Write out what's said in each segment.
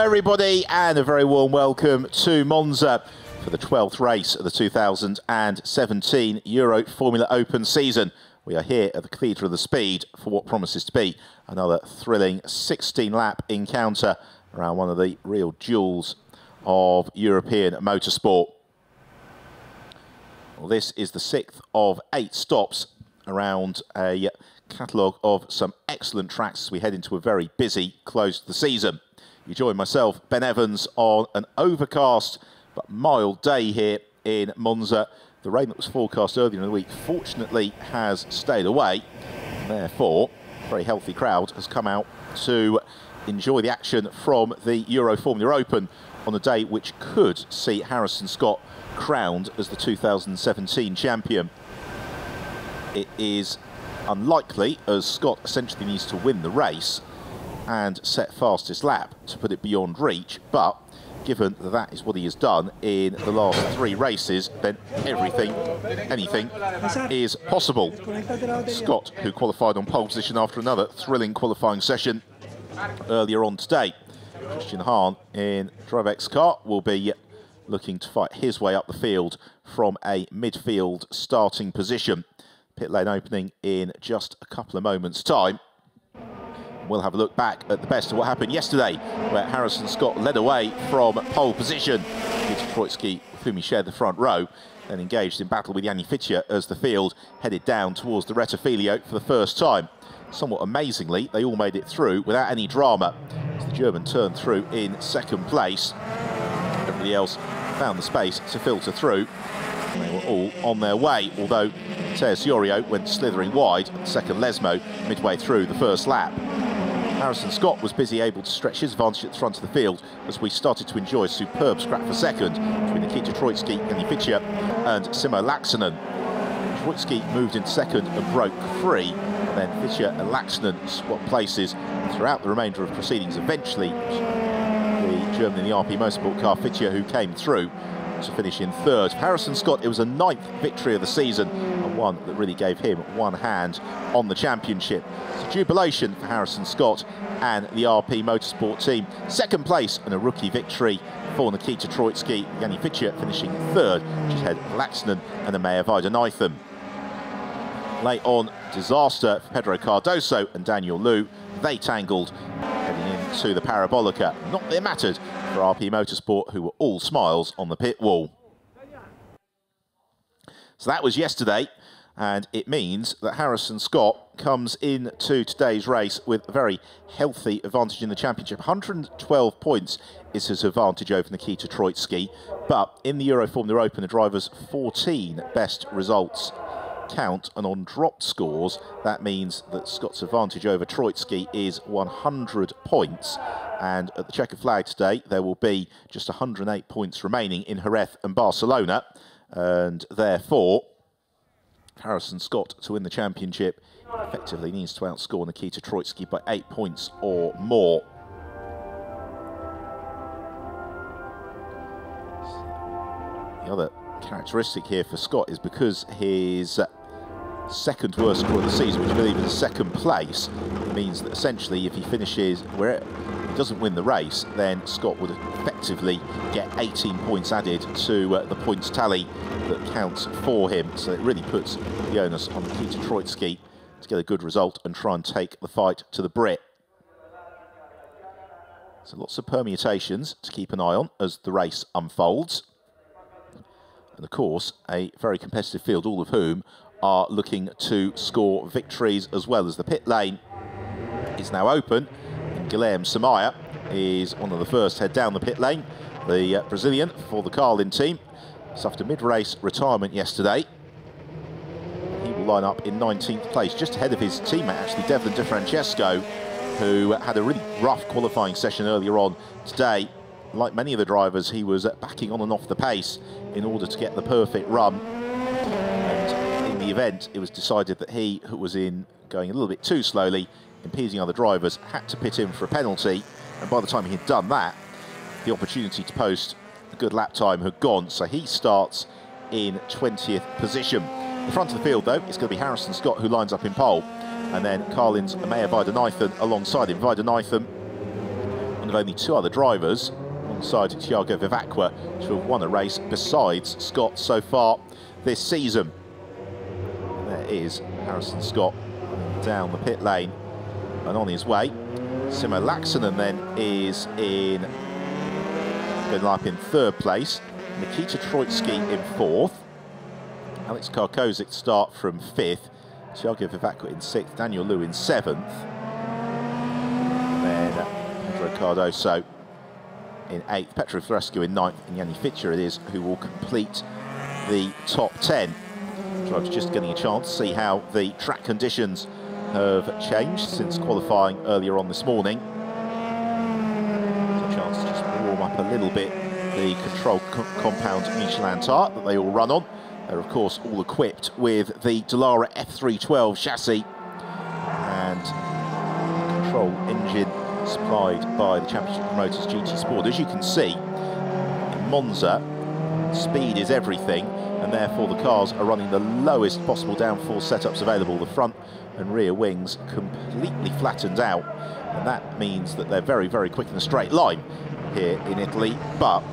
everybody, and a very warm welcome to Monza for the 12th race of the 2017 Euroformula Open season. We are here at the Cathedral of the Speed for what promises to be another thrilling 16-lap encounter around one of the real jewels of European motorsport. Well, this is the 6th of 8 stops around a catalogue of some excellent tracks as we head into a very busy close to the season. You join myself, Ben Evans, on an overcast but mild day here in Monza. The rain that was forecast earlier in the week fortunately has stayed away. Therefore, a very healthy crowd has come out to enjoy the action from the Euroformula Open on a day which could see Harrison Scott crowned as the 2017 champion. It is unlikely, as Scott essentially needs to win the race and set fastest lap to put it beyond reach, but given that that is what he has done in the last 3 races, then anything is possible. Scott, who qualified on pole position after another thrilling qualifying session earlier on today. Christian Hahn in Drivex car will be looking to fight his way up the field from a midfield starting position. Pit lane opening in just a couple of moments' time. We'll have a look back at the best of what happened yesterday, where Harrison Scott led away from pole position. Peter Troitsky, with whom he shared the front row, then engaged in battle with Yanni Fitcher as the field headed down towards the Rettifilio for the first time. Somewhat amazingly, they all made it through without any drama, as the German turned through in second place. Everybody else found the space to filter through. And they were all on their way, although Teosiorio went slithering wide at the second Lesmo midway through the first lap. Harrison Scott was busy able to stretch his advantage at the front of the field as we started to enjoy a superb scrap for second between Nikita Troitsky, Yanni Fitcher and Simo Laaksonen. Troitsky moved into second and broke free, and then Fitcher and Laaksonen swapped places throughout the remainder of proceedings. Eventually, the German in the RP Motorsport car, Fitcher, who came through to finish in third. For Harrison Scott, it was a 9th victory of the season, and one that really gave him one hand on the championship. So jubilation for Harrison Scott and the RP Motorsport team. Second place and a rookie victory for Nikita Troitsky, Yanni Fitcher finishing third, just ahead of Laaksonen and Amaya Vaidanaitham. Late on, disaster for Pedro Cardoso and Daniel Liu. They tangled heading into the Parabolica. Not that it mattered for RP Motorsport, who were all smiles on the pit wall. So that was yesterday, and it means that Harrison Scott comes into today's race with a very healthy advantage in the championship. 112 points is his advantage over Nikita Troitsky, but in the Euroformula Open, the driver's 14 best results count, and on dropped scores, that means that Scott's advantage over Troitsky is 100 points. And at the checkered flag today, there will be just 108 points remaining in Jerez and Barcelona, and therefore Harrison Scott, to win the championship, effectively needs to outscore Nikita Troitsky by 8 points or more. The other characteristic here for Scott is because his second worst score of the season, which I believe is second place, means that essentially if he finishes where he doesn't win the race, then Scott would effectively get 18 points added to the points tally that counts for him. So it really puts the onus on Nikita Troitsky to get a good result and try and take the fight to the Brit. So lots of permutations to keep an eye on as the race unfolds. And of course, a very competitive field, all of whom are looking to score victories, as well as the pit lane is now open. And Guilherme Samaya is one of the first to head down the pit lane. The Brazilian for the Carlin team suffered a mid-race retirement yesterday. He will line up in 19th place, just ahead of his teammate, actually, Devlin De Francesco, who had a really rough qualifying session earlier on today. Like many of the drivers, he was backing on and off the pace in order to get the perfect run. And in the event, it was decided that he, who was going a little bit too slowly, impeding other drivers, had to pit in for a penalty. And by the time he had done that, the opportunity to post a good lap time had gone. So he starts in 20th position. The front of the field, though, it's going to be Harrison Scott, who lines up in pole. And then Carlin's Amaya Vaidanaitham alongside him. Vaidanaitham one of only two other drivers alongside Thiago Vivacqua to have won a race besides Scott so far this season. There is Harrison Scott down the pit lane and on his way. Simo Laaksonen then is in in third place. Nikita Troitsky in fourth. Alex Karkozic start from fifth. Thiago Vivacqua in sixth. Daniel Liu in seventh. Then Pedro Cardoso in eighth. Petru Frescu in ninth. And Yanni Fitcher it is who will complete the top 10. Drivers just getting a chance to see how the track conditions have changed since qualifying earlier on this morning. There's a chance to just warm up a little bit the control compound Michelin tire that they all run on. They're of course all equipped with the Dallara F312 chassis and control engine supplied by the Championship Promoters GT Sport. As you can see, in Monza, speed is everything, and therefore the cars are running the lowest possible downforce setups available. The front and rear wings completely flattened out, and that means that they're very, very quick in a straight line here in Italy, but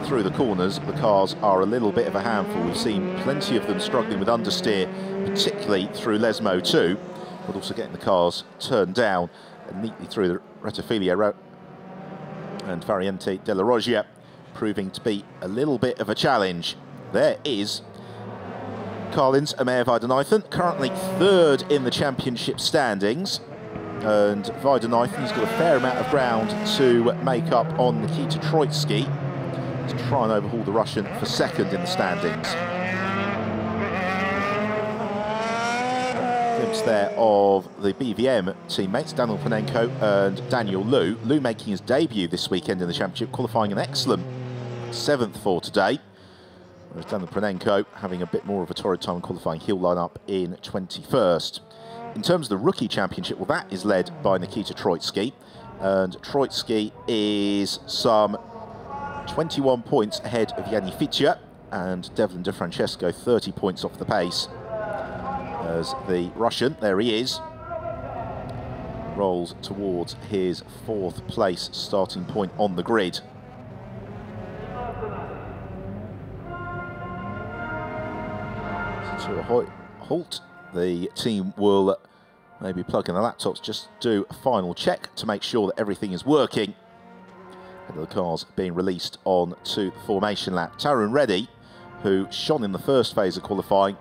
through the corners the cars are a little bit of a handful. We've seen plenty of them struggling with understeer, particularly through Lesmo 2, but also getting the cars turned down and neatly through the Rettifilia and Variante della Roggia, proving to be a little bit of a challenge. There is Carlin's Amer Weideneifen, currently third in the championship standings, and Weideneifen has got a fair amount of ground to make up on Nikita Troitsky to try and overhaul the Russian for second in the standings. Glimpse there of the BVM teammates, Daniel Panenko and Daniel Liu. Liu making his debut this weekend in the championship, qualifying an excellent 7th for today. Whereas Daniel Panenko having a bit more of a torrid time in qualifying, he'll line up in 21st. In terms of the rookie championship, well, that is led by Nikita Troitsky, and Troitsky is some 21 points ahead of Yanni Fitcher, and Devlin De Francesco 30 points off the pace as the Russian, there he is, rolls towards his 4th place starting point on the grid. To a halt, the team will maybe plug in the laptops, just do a final check to make sure that everything is working. And the cars being released on to the formation lap. Tarun Reddy, who shone in the first phase of qualifying,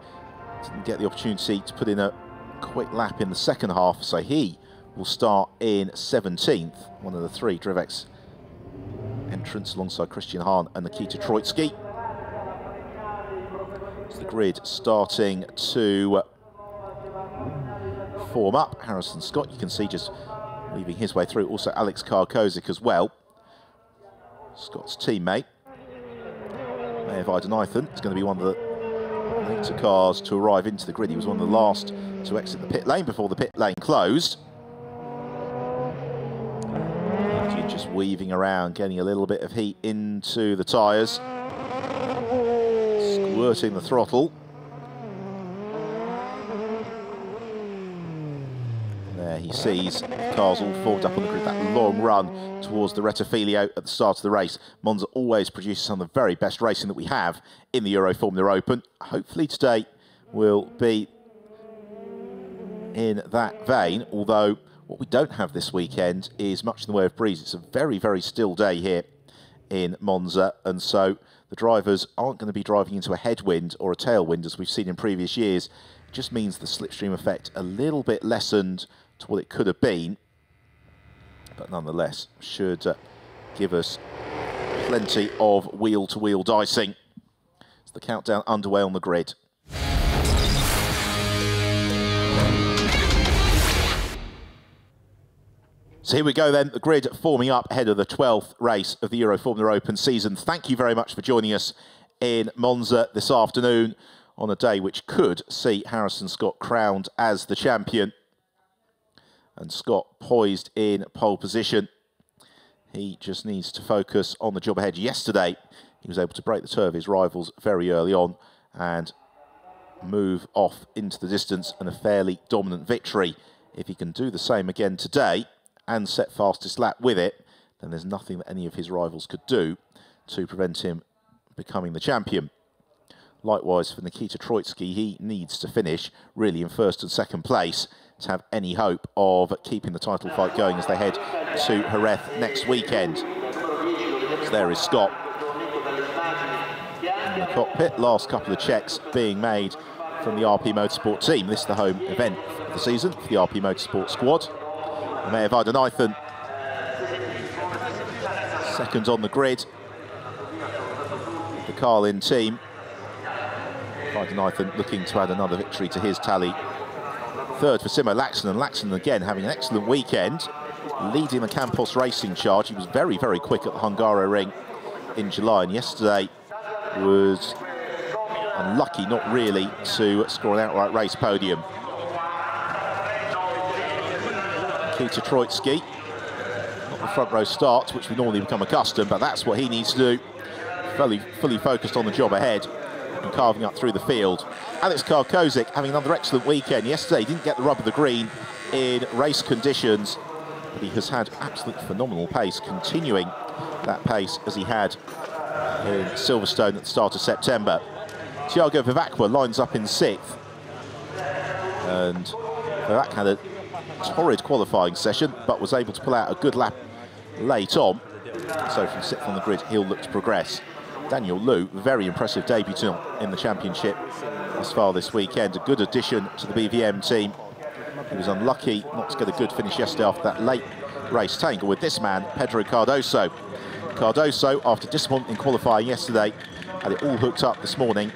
didn't get the opportunity to put in a quick lap in the second half, so he will start in 17th, one of the 3 Drivex entrants alongside Christian Hahn and Nikita Troitsky. It's the grid starting to form up. Harrison Scott, you can see, just weaving his way through. Also Alex Karkozic as well, Scott's teammate. Amer Weideneifen is going to be one of the later cars to arrive into the grid. He was one of the last to exit the pit lane before the pit lane closed. You're just weaving around, getting a little bit of heat into the tyres, squirting the throttle. There he sees the cars all formed up on the grid, that long run towards the Rettifilia at the start of the race. Monza always produces some of the very best racing that we have in the Euroformula Open. Hopefully today will be in that vein, although what we don't have this weekend is much in the way of breeze. It's a very, very still day here in Monza, and so the drivers aren't going to be driving into a headwind or a tailwind as we've seen in previous years. It just means the slipstream effect a little bit lessened to what it could have been, but nonetheless should give us plenty of wheel-to-wheel dicing. It's the countdown underway on the grid. So here we go then, the grid forming up ahead of the 12th race of the Euroformula Open season. Thank you very much for joining us in Monza this afternoon on a day which could see Harrison Scott crowned as the champion. And Scott poised in pole position. He just needs to focus on the job ahead. Yesterday, he was able to break the toe of his rivals very early on and move off into the distance and a fairly dominant victory. If he can do the same again today and set fastest lap with it, then there's nothing that any of his rivals could do to prevent him becoming the champion. Likewise for Nikita Troitsky, he needs to finish really in first and second place to have any hope of keeping the title fight going as they head to Jerez next weekend. So there is Scott in the cockpit. Last couple of checks being made from the RP Motorsport team. This is the home event of the season for the RP Motorsport squad. Mayor Vadenathan second on the grid. The Carlin team. Vadenathan looking to add another victory to his tally. Third for Simo Laxonen. Laxonen again having an excellent weekend, leading the Campos Racing charge. He was very, very quick at the Hungaroring in July, and yesterday was unlucky not really to score an outright race podium. Nikita Troitsky, not the front row start, which we normally become accustomed, but that's what he needs to do. Fully focused on the job ahead and carving up through the field. Alex Karkozik having another excellent weekend. Yesterday he didn't get the rub of the green in race conditions, but he has had absolute phenomenal pace, continuing that pace as he had in Silverstone at the start of September. Thiago Vivacqua lines up in 6th, and Vivac had a torrid qualifying session but was able to pull out a good lap late on, so from 6th on the grid he'll look to progress. Daniel Liu, very impressive debutant in the championship thus far this weekend, a good addition to the BVM team. He was unlucky not to get a good finish yesterday after that late race tangle with this man, Pedro Cardoso. Cardoso, after disappointment in qualifying yesterday, had it all hooked up this morning.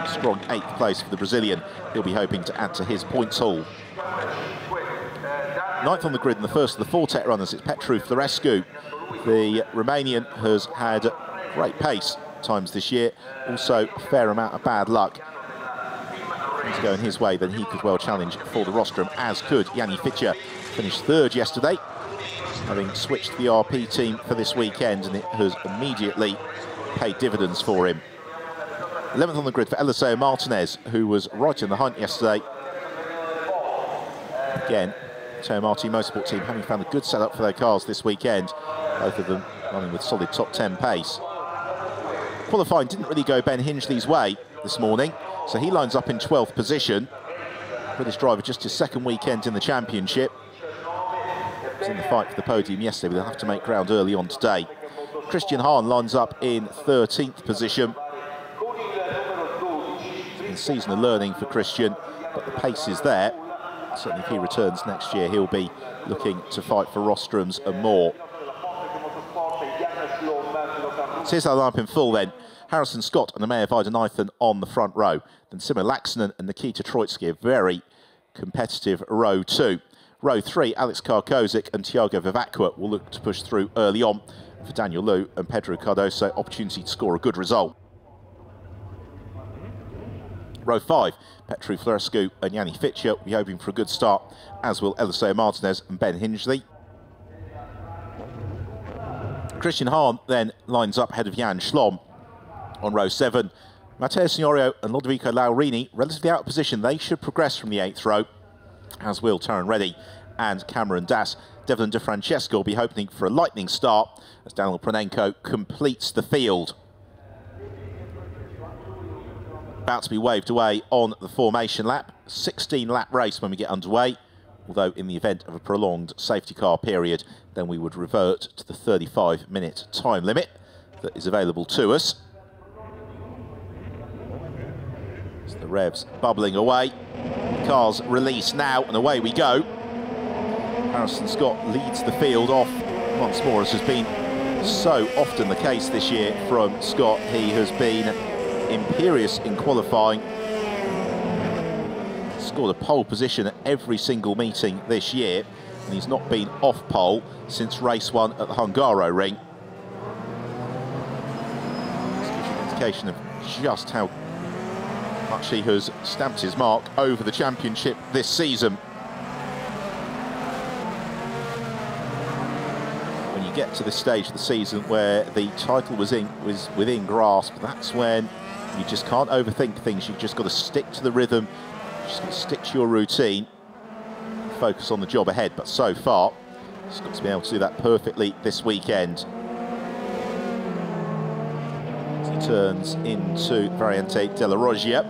Strong 8th place for the Brazilian. He'll be hoping to add to his points haul. 9th on the grid in the first of the 4 Tech runners, it's Petru Florescu. The Romanian has had great pace times this year, also a fair amount of bad luck. Things going his way, then he could well challenge for the rostrum, as could Yanni Fitcher. Finished 3rd yesterday, having switched the RP team for this weekend, and it has immediately paid dividends for him. 11th on the grid for Eliseo Martinez, who was right in the hunt yesterday. Again, Teo Marti Motorsport team having found a good setup for their cars this weekend, both of them running with solid top 10 pace. Qualifying didn't really go Ben Hingley's way this morning, so he lines up in 12th position. British driver, just his 2nd weekend in the championship. He was in the fight for the podium yesterday, but they'll have to make ground early on today. Christian Hahn lines up in 13th position. It's been a season of learning for Christian, but the pace is there. Certainly if he returns next year, he'll be looking to fight for rostrums and more. So here's our lineup in full then. Harrison Scott and Amaya Vadenathan on the front row. Then Simo Laxonen and Nikita Troitsky, a very competitive row 2. Row 3, Alex Karkozik and Thiago Vivacqua will look to push through early on. For Daniel Liu and Pedro Cardoso, opportunity to score a good result. Row 5, Petru Florescu and Yanni Fitcher will be hoping for a good start, as will Eliseo Martinez and Ben Hingley. Christian Hahn then lines up ahead of Jan Schlom. On row 7, Matteo Signorio and Lodovico Laurini, relatively out of position. They should progress from the 8th row, as will Taron Reddy and Cameron Dass. Devlin De Francesco will be hoping for a lightning start as Daniel Pronenko completes the field. About to be waved away on the formation lap. 16-lap race when we get underway, although in the event of a prolonged safety car period, then we would revert to the 35-minute time limit that is available to us. So the revs bubbling away. Cars release now, and away we go. Harrison Scott leads the field off once more, as has been so often the case this year from Scott. He has been imperious in qualifying. Scored a pole position at every single meeting this year, and he's not been off pole since race 1 at the Hungaroring. This gives you an indication of just how much he has stamped his mark over the championship this season. When you get to this stage of the season where the title was within grasp, that's when you just can't overthink things. You've just got to stick to the rhythm, just got to stick to your routine, focus on the job ahead. But so far, Scott's been able to do that perfectly this weekend. As he turns into Variante della Roggia.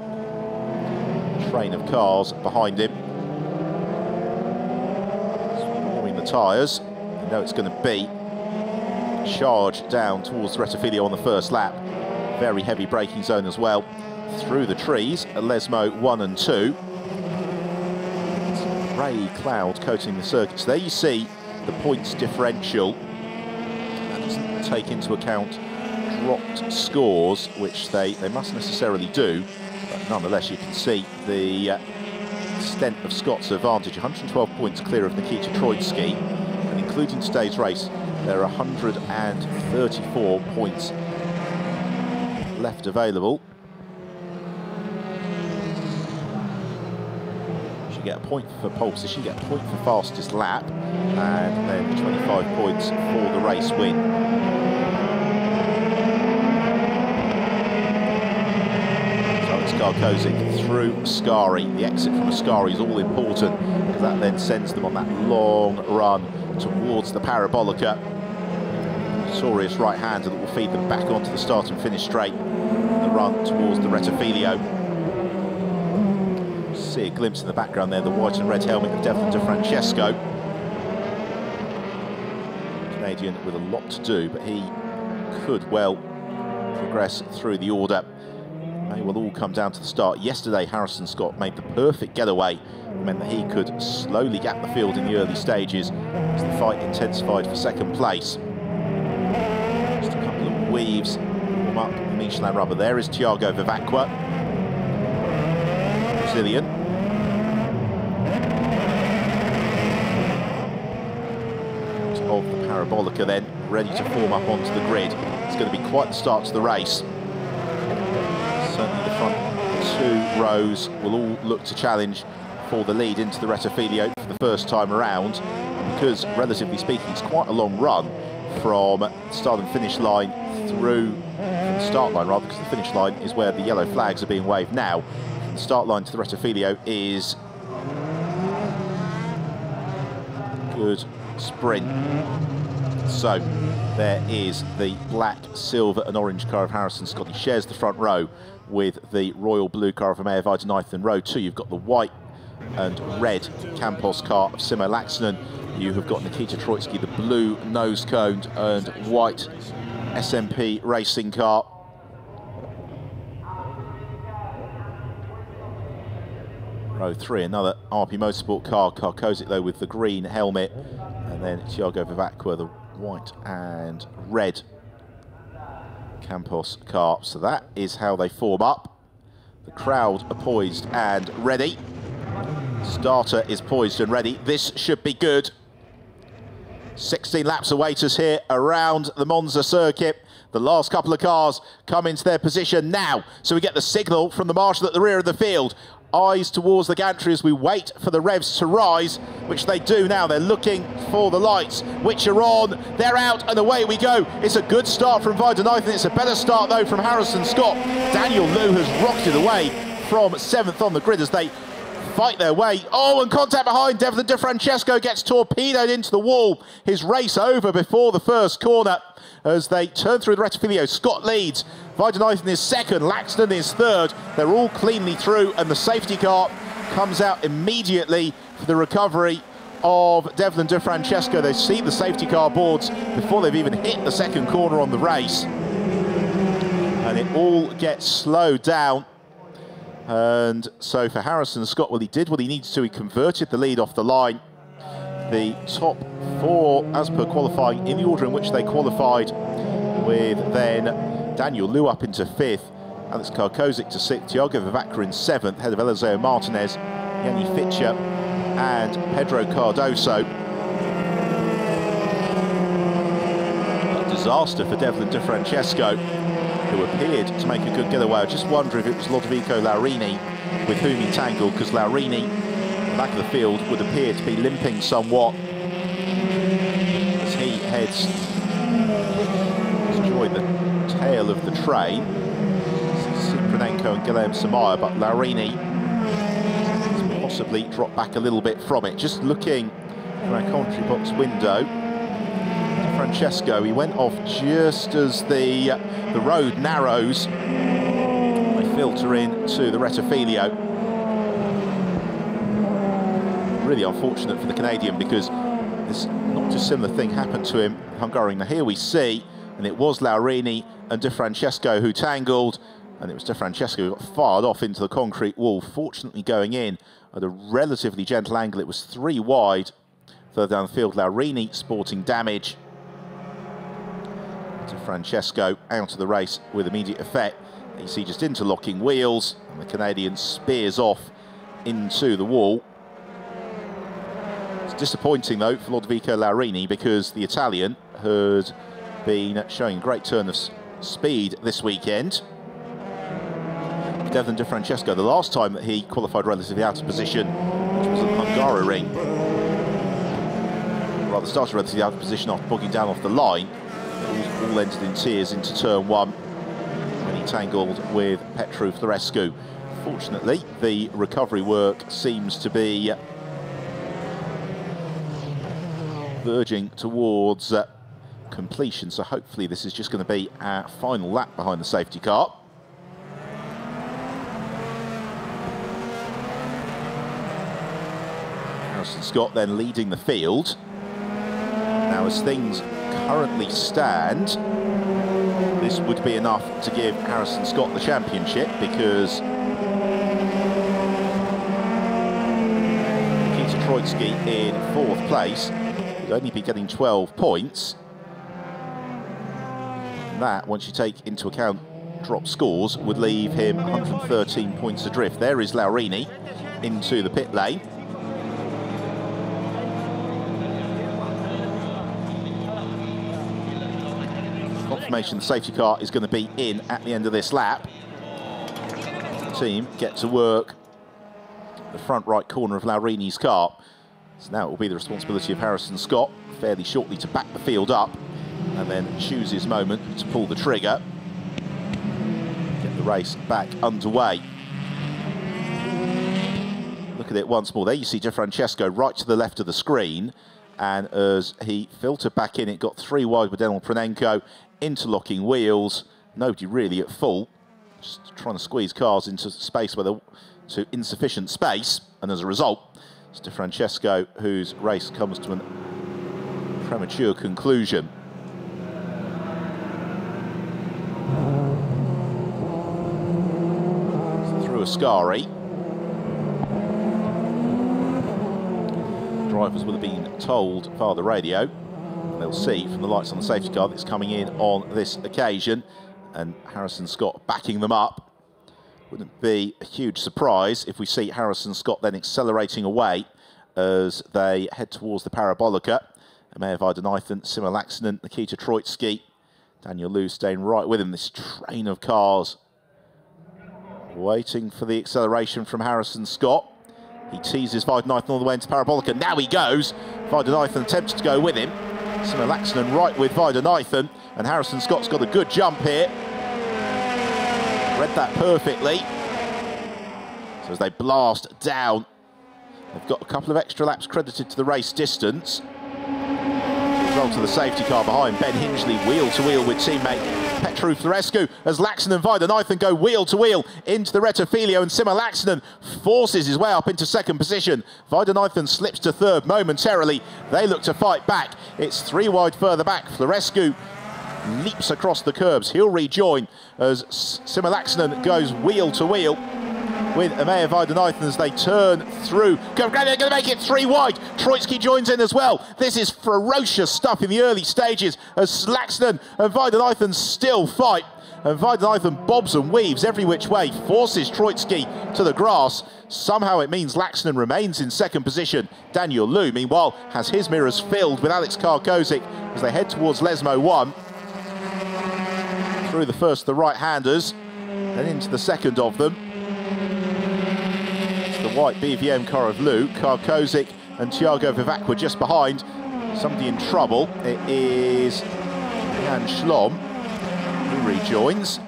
Train of cars behind him. Warming the tyres. You know it's going to be charge down towards the Rettifilo on the first lap. Very heavy braking zone as well. Through the trees, Lesmo 1 and 2. Grey cloud coating the circuit. So there you see the points differential. That doesn't take into account dropped scores, which they must necessarily do. But nonetheless, you can see the extent of Scott's advantage. 112 points clear of Nikita Troitsky. And including today's race, there are 134 points left available. You get a point for pole position, you get a point for fastest lap, and then 25 points for the race win. So it's Karkozic through Ascari. The exit from Ascari is all important because that then sends them on that long run towards the Parabolica. Notorious right-hander that will feed them back onto the start and finish straight. The run towards the Rettifilo. See a glimpse in the background there, the white and red helmet of Devlin De Francesco. Canadian with a lot to do, but he could well progress through the order. They will all come down to the start. Yesterday, Harrison Scott made the perfect getaway. It meant that he could slowly gap the field in the early stages as the fight intensified for second place. Just a couple of weaves warm up the Michelin rubber. There is Thiago Vivacqua, Brazilian. Of the Parabolica then, ready to form up onto the grid. It's going to be quite the start to the race. Certainly the front two rows will all look to challenge for the lead into the Rettifilo for the first time around, because relatively speaking it's quite a long run from start and finish line through, from the start line rather, because the finish line is where the yellow flags are being waved now. From the start line to the Rettifilo is good sprint. So there is the black, silver and orange car of Harrison Scott. He shares the front row with the royal blue car of Amaya Vaidanaithan. Row 2, you've got the white and red Campos car of Simo Laaksonen. You have got Nikita Troitsky, the blue nose-coned and white SMP racing car. Row 3, another RP Motorsport car, Karkozic though with the green helmet. And then Thiago Vivacqua, the white and red Campos car. So that is how they form up. The crowd are poised and ready. Starter is poised and ready. This should be good. 16 laps await us here around the Monza circuit. The last couple of cars come into their position now. So we get the signal from the marshal at the rear of the field. Eyes towards the gantry as we wait for the revs to rise, which they do now. They're looking for the lights, which are on. They're out, and away we go. It's a good start from Vaidanaithan. It's a better start, though, from Harrison Scott. Daniel Liu has rocketed away from 7th on the grid as they fight their way. Oh, and contact behind. Devlin De Francesco gets torpedoed into the wall. His race over before the first corner as they turn through the Rettifilo. Scott leads. Vaidanaithan is second. Laaksonen is third. They're all cleanly through, and the safety car comes out immediately for the recovery of Devlin De Francesco. They see the safety car boards before they've even hit the second corner on the race. And it all gets slowed down. And so for Harrison Scott, well, he did what he needed to. He converted the lead off the line. The top 4, as per qualifying, in the order in which they qualified, with then Daniel Liu up into 5th, Alex Karkozic to 6th, Thiago Vivacqua in 7th, ahead of Eliseo Martinez, Yanni Fitcher and Pedro Cardoso. A disaster for Devlin De Francesco, who appeared to make a good getaway. I just wonder if it was Lodovico Laurini with whom he tangled, because Laurini, at the back of the field, would appear to be limping somewhat as he heads to join the tail of the train. Ciprinenko and Guilherme Samaya, but Laurini has possibly dropped back a little bit from it. Just looking from our commentary box window, Francesco. He went off just as the road narrows. They filter in to the Rettifilio. Really unfortunate for the Canadian, because this not dissimilar thing happened to him Hungarian. Now here we see, and it was Laurini and De Francesco who tangled, and it was De Francesco who got fired off into the concrete wall, fortunately going in at a relatively gentle angle. It was 3 wide further down the field. Laurini sporting damage. De Francesco out of the race with immediate effect. You see just interlocking wheels, and the Canadian spears off into the wall. It's disappointing though for Lodovico Laurini, because the Italian had been showing a great turn of speed this weekend. Devon De Francesco, the last time that he qualified relatively out of position, which was at Hungaroring, rather started relatively out of position after bogging down off the line. It all ended in tears into turn 1 when he tangled with Petru Florescu. Fortunately, the recovery work seems to be verging towards completion, so hopefully this is just going to be our final lap behind the safety car. Harrison Scott then leading the field. Now, as things currently stand, this would be enough to give Harrison Scott the championship, because Nikita Troitsky in 4th place would only be getting 12 points. And that, once you take into account drop scores, would leave him 113 points adrift. There is Laurini into the pit lane. Confirmation the safety car is going to be in at the end of this lap. The team get to work the front right corner of Laurini's car. So now it will be the responsibility of Harrison Scott fairly shortly to back the field up and then choose his moment to pull the trigger. Get the race back underway. Look at it once more. There you see De Francesco right to the left of the screen, and as he filtered back in, it got 3 wide with Daniel Pranenko. Interlocking wheels, nobody really at full, just trying to squeeze cars into space where they're to insufficient space, and as a result, it's De Francesco whose race comes to a premature conclusion. Through Ascari, drivers will have been told via the radio. They'll see from the lights on the safety car that's coming in on this occasion, and Harrison Scott backing them up. Wouldn't be a huge surprise if we see Harrison Scott then accelerating away as they head towards the Parabolica. Amir Vaidanaithan, Simo Laaksonen, Nikita Troitsky, Daniel Liu staying right with him. This train of cars waiting for the acceleration from Harrison Scott. He teases Vaidanaithan all the way into Parabolica. Now he goes. Vaidanaithan attempts to go with him. Simo Laaksonen right with Vaidanaithan, and Harrison Scott's got a good jump here. Read that perfectly. So as they blast down, they've got a couple of extra laps credited to the race distance. Result of the safety car behind. Ben Hingley wheel to wheel with teammate Petru Florescu as Laaksonen and Vaidanaithan go wheel to wheel into the Rettifilio, and Simo Laaksonen forces his way up into 2nd position. Vaidanaithan slips to 3rd momentarily. They look to fight back. It's 3 wide further back. Florescu leaps across the curbs. He'll rejoin as Simo Laaksonen goes wheel to wheel with Amir Vaidanaithan as they turn through. They're going to make it 3 wide. Troitsky joins in as well. This is ferocious stuff in the early stages as Laaksonen and Vaidanaithan still fight. And Vaidanaithan bobs and weaves every which way, forces Troitsky to the grass. Somehow it means Laaksonen remains in 2nd position. Daniel Liu, meanwhile, has his mirrors filled with Alex Karkozik as they head towards Lesmo 1. Through the first of the right-handers, then into the second of them. The white BVM car of Liu, Karkozik and Thiago Vivacqua just behind. Somebody in trouble. It is Jan Schlom who rejoins.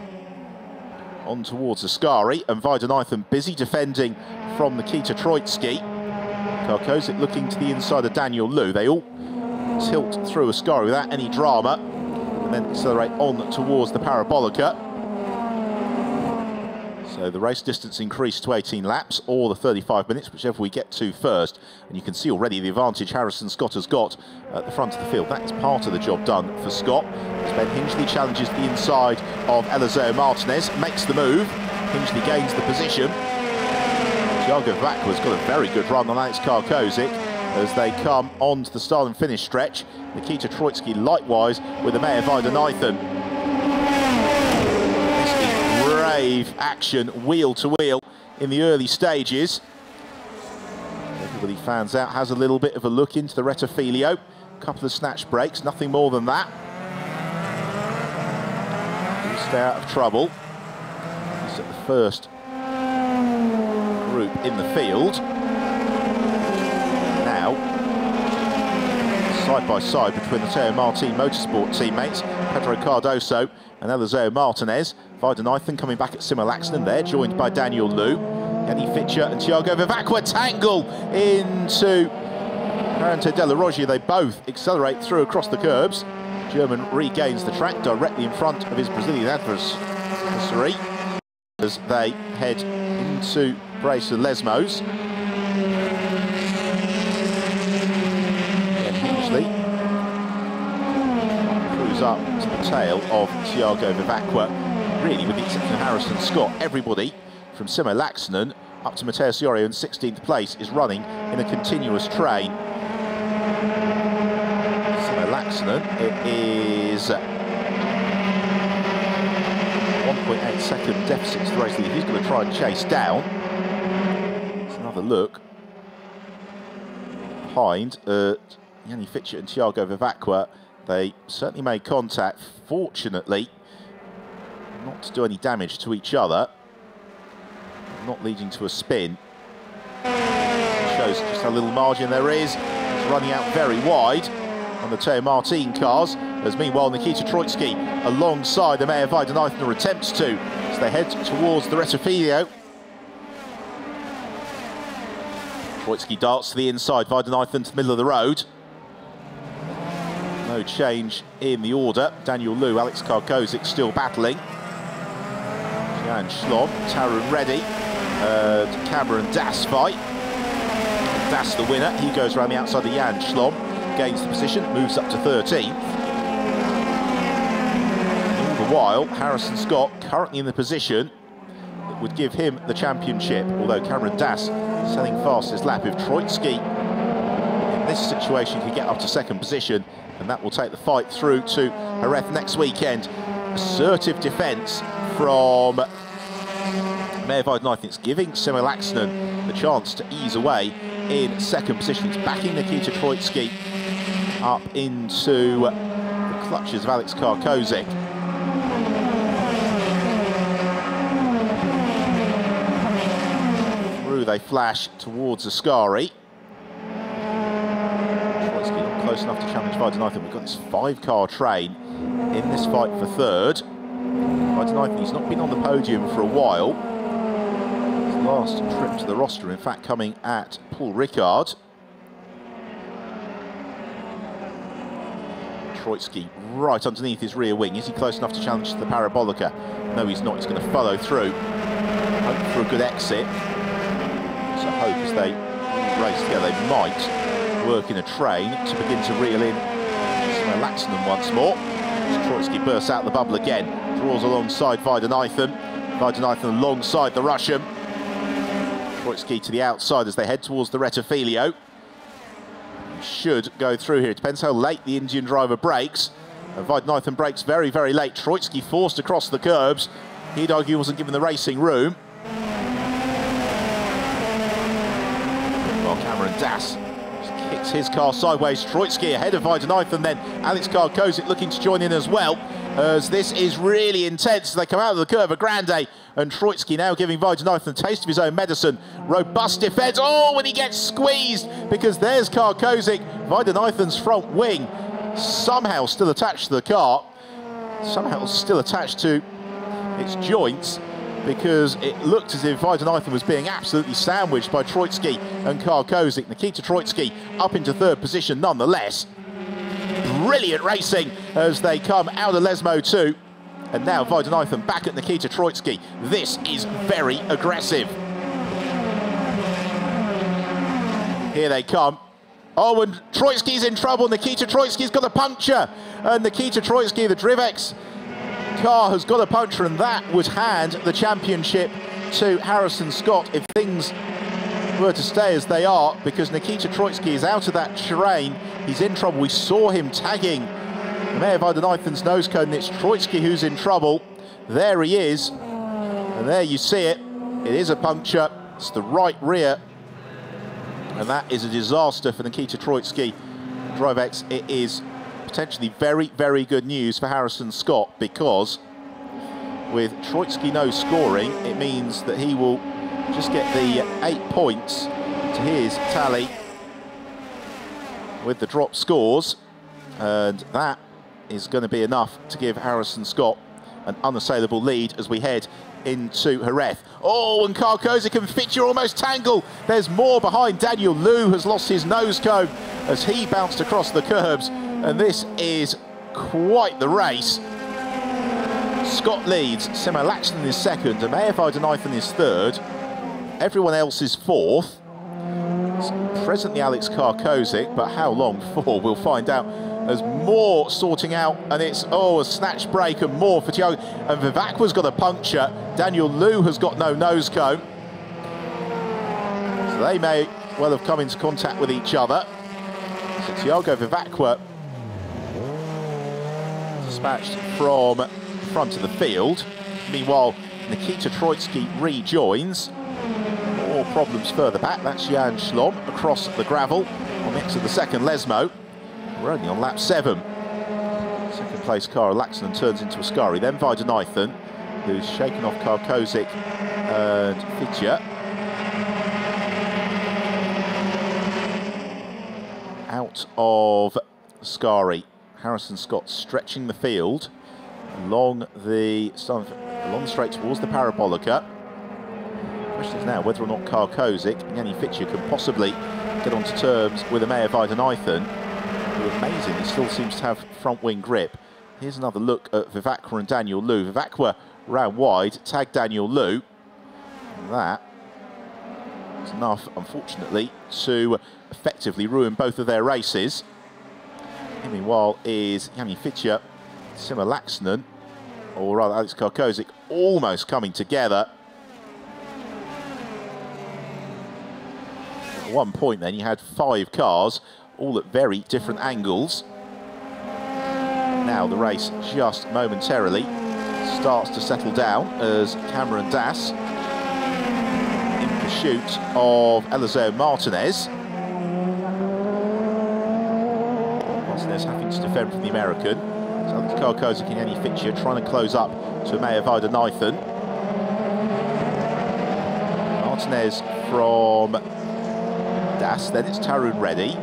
On towards Ascari, and Vaidanaithan busy defending from Nikita Troitsky. Karkozik looking to the inside of Daniel Liu. They all tilt through Ascari without any drama, and then accelerate on towards the Parabolica. So the race distance increased to 18 laps, or the 35 minutes, whichever we get to first. And you can see already the advantage Harrison Scott has got at the front of the field. That is part of the job done for Scott. As Ben Hingley challenges the inside of Eliseo Martinez, makes the move. Hingley gains the position. Thiago Vacqua's got a very good run on Alex Karkozic as they come on to the start and finish stretch. Nikita Troitsky likewise with the Meyer Weidenheithen. Brave action, wheel to wheel in the early stages. Everybody fans out, has a little bit of a look into the Rettifilio. A couple of snatch breaks, nothing more than that. We'll stay out of trouble. He's at the first group in the field. Now, side by side between the Teo Martin Motorsport teammates, Pedro Cardoso and Eliseo Martinez. Weidenheithen coming back at Simo Laxonen there, joined by Daniel Liu. Eddie Fitcher and Thiago Vivacqua tangle into Parente de la Rogia. They both accelerate through across the curbs. German regains the track directly in front of his Brazilian adversary as they head into Brace of Lesmos. And Hingley cruise up to the tail of Thiago Vivacqua. Really, with the exception of Harrison Scott, everybody from Simo Laxonen up to Matteo Siorio in 16th place is running in a continuous train. Simo Laxonen, it is 1.8 second deficit to the race leader. He's going to try and chase down. Let's another look behind Yanni Fitcher and Thiago Vivacqua. They certainly made contact, fortunately not to do any damage to each other, not leading to a spin. It shows just how little margin there is. It's running out very wide on the Teo Martin cars, as meanwhile Nikita Troitsky alongside the Meyer Weidenheithen attempts to, as they head towards the Rettifilio. Troitsky darts to the inside, Weidenheithen to the middle of the road. No change in the order. Daniel Liu, Alex Karkozic still battling. Jan Schlom, Tarun Reddy, Cameron Das fight. Das the winner, he goes around the outside of Jan Schlom, gains the position, moves up to 13th. All the while, Harrison Scott currently in the position that would give him the championship, although Cameron Das selling fastest lap. If Troitsky in this situation could get up to second position, and that will take the fight through to Jerez next weekend. Assertive defence from Meyer Weidenheithen. It's giving Simo Laxonen the chance to ease away in second position. It's backing Nikita Troitsky up into the clutches of Alex Karkozic. Through they flash towards Ascari. Troitsky not close enough to challenge Weidenheithen. We've got this 5-car train in this fight for third. Weidenheithen, he's not been on the podium for a while. His last trip to the roster, in fact, coming at Paul Ricard. Troitsky right underneath his rear wing. Is he close enough to challenge the Parabolica? No, he's not. He's going to follow through. Hope for a good exit. So hope as they race together, they might work in a train to begin to reel in Simo Laxonen once more. Troitsky bursts out the bubble again, draws alongside Weidenheithen. Weidenheithen alongside the Russian. Troitsky to the outside as they head towards the Rettifilio. Should go through here. It depends how late the Indian driver brakes. Weidenheithen brakes very, very late. Troitsky forced across the curbs. He'd argue he wasn't given the racing room. Well, Cameron Das kicks his car sideways. Troitsky ahead of Weidenheithen, then Alex Karkozic looking to join in as well, as this is really intense. They come out of the curve of Grande, and Troitsky now giving Weidenheithen a taste of his own medicine. Robust defence. Oh, when he gets squeezed, because there's Karkozic. Weidenheithen's front wing somehow still attached to the car, somehow still attached to its joints, because it looked as if Weidenheithen was being absolutely sandwiched by Troitsky and Karkozic. Nikita Troitsky up into third position nonetheless. brilliant racing as they come out of Lesmo 2. And now Weidenreuthen back at Nikita Troitsky. This is very aggressive. Here they come. Oh, and Troitsky's in trouble. Nikita Troitsky's got a puncture. And Nikita Troitsky, the Drivex car, has got a puncture, and that would hand the championship to Harrison Scott if things were to stay as they are, because Nikita Troitsky is out of that terrain. He's in trouble. We saw him tagging Mayor Weidenreuthen's nose cone, and it's Troitsky who's in trouble. There he is. And there you see it. It is a puncture. It's the right rear. And that is a disaster for Nikita Troitsky. Drivex, it is potentially very, very good news for Harrison Scott, because with Troitsky no scoring, it means that he will just get the 8 points to his tally with the drop scores. And that is going to be enough to give Harrison Scott an unassailable lead as we head into Jerez. Oh, and Karl Kozik and Fitcher almost tangle. There's more behind. Daniel Liu has lost his nose cone as he bounced across the curbs. And this is quite the race. Scott leads, Simo Laxton is second, and Mayer Weidenreuthen is third. Everyone else is fourth. It's presently Alex Karkozik, but how long for? We'll find out. There's more sorting out, and it's, a snatch break and more for Thiago. And Vivacqua's got a puncture. Daniel Liu has got no nose cone. So they may well have come into contact with each other. So Thiago Vivacqua dispatched from front of the field. Meanwhile, Nikita Troitsky rejoins. More problems further back. That's Jan Schlom across the gravel on the exit of the second Lesmo. We're only on lap 7. Second place car, Laxton, turns into Ascari. Then Weidenreuthen, who's shaken off Karl Kozik and Fitcher. Out of Ascari. Harrison Scott stretching the field along the straight towards the Parabolica. The question is now whether or not Karl Kozik and Yanni Fitcher can possibly get onto terms with Mayer Weidenreuthen, who amazingly still seems to have front wing grip. Here's another look at Vivacqua and Daniel Liu. Vivacqua ran wide, tagged Daniel Liu. And that is enough, unfortunately, to effectively ruin both of their races. And meanwhile is Yanni Fitcher, Simo Laxton, or rather Alex Karkozik, almost coming together. At one point then you had 5 cars, all at very different angles. Now the race just momentarily starts to settle down as Cameron Das in pursuit of Eliseo Martinez. Martinez having to defend from the American. So Karl Kozik and Yanni Fitcher trying to close up to Mayer Weidenreuthen. Martinez from Das, then it's Tarun Reddy.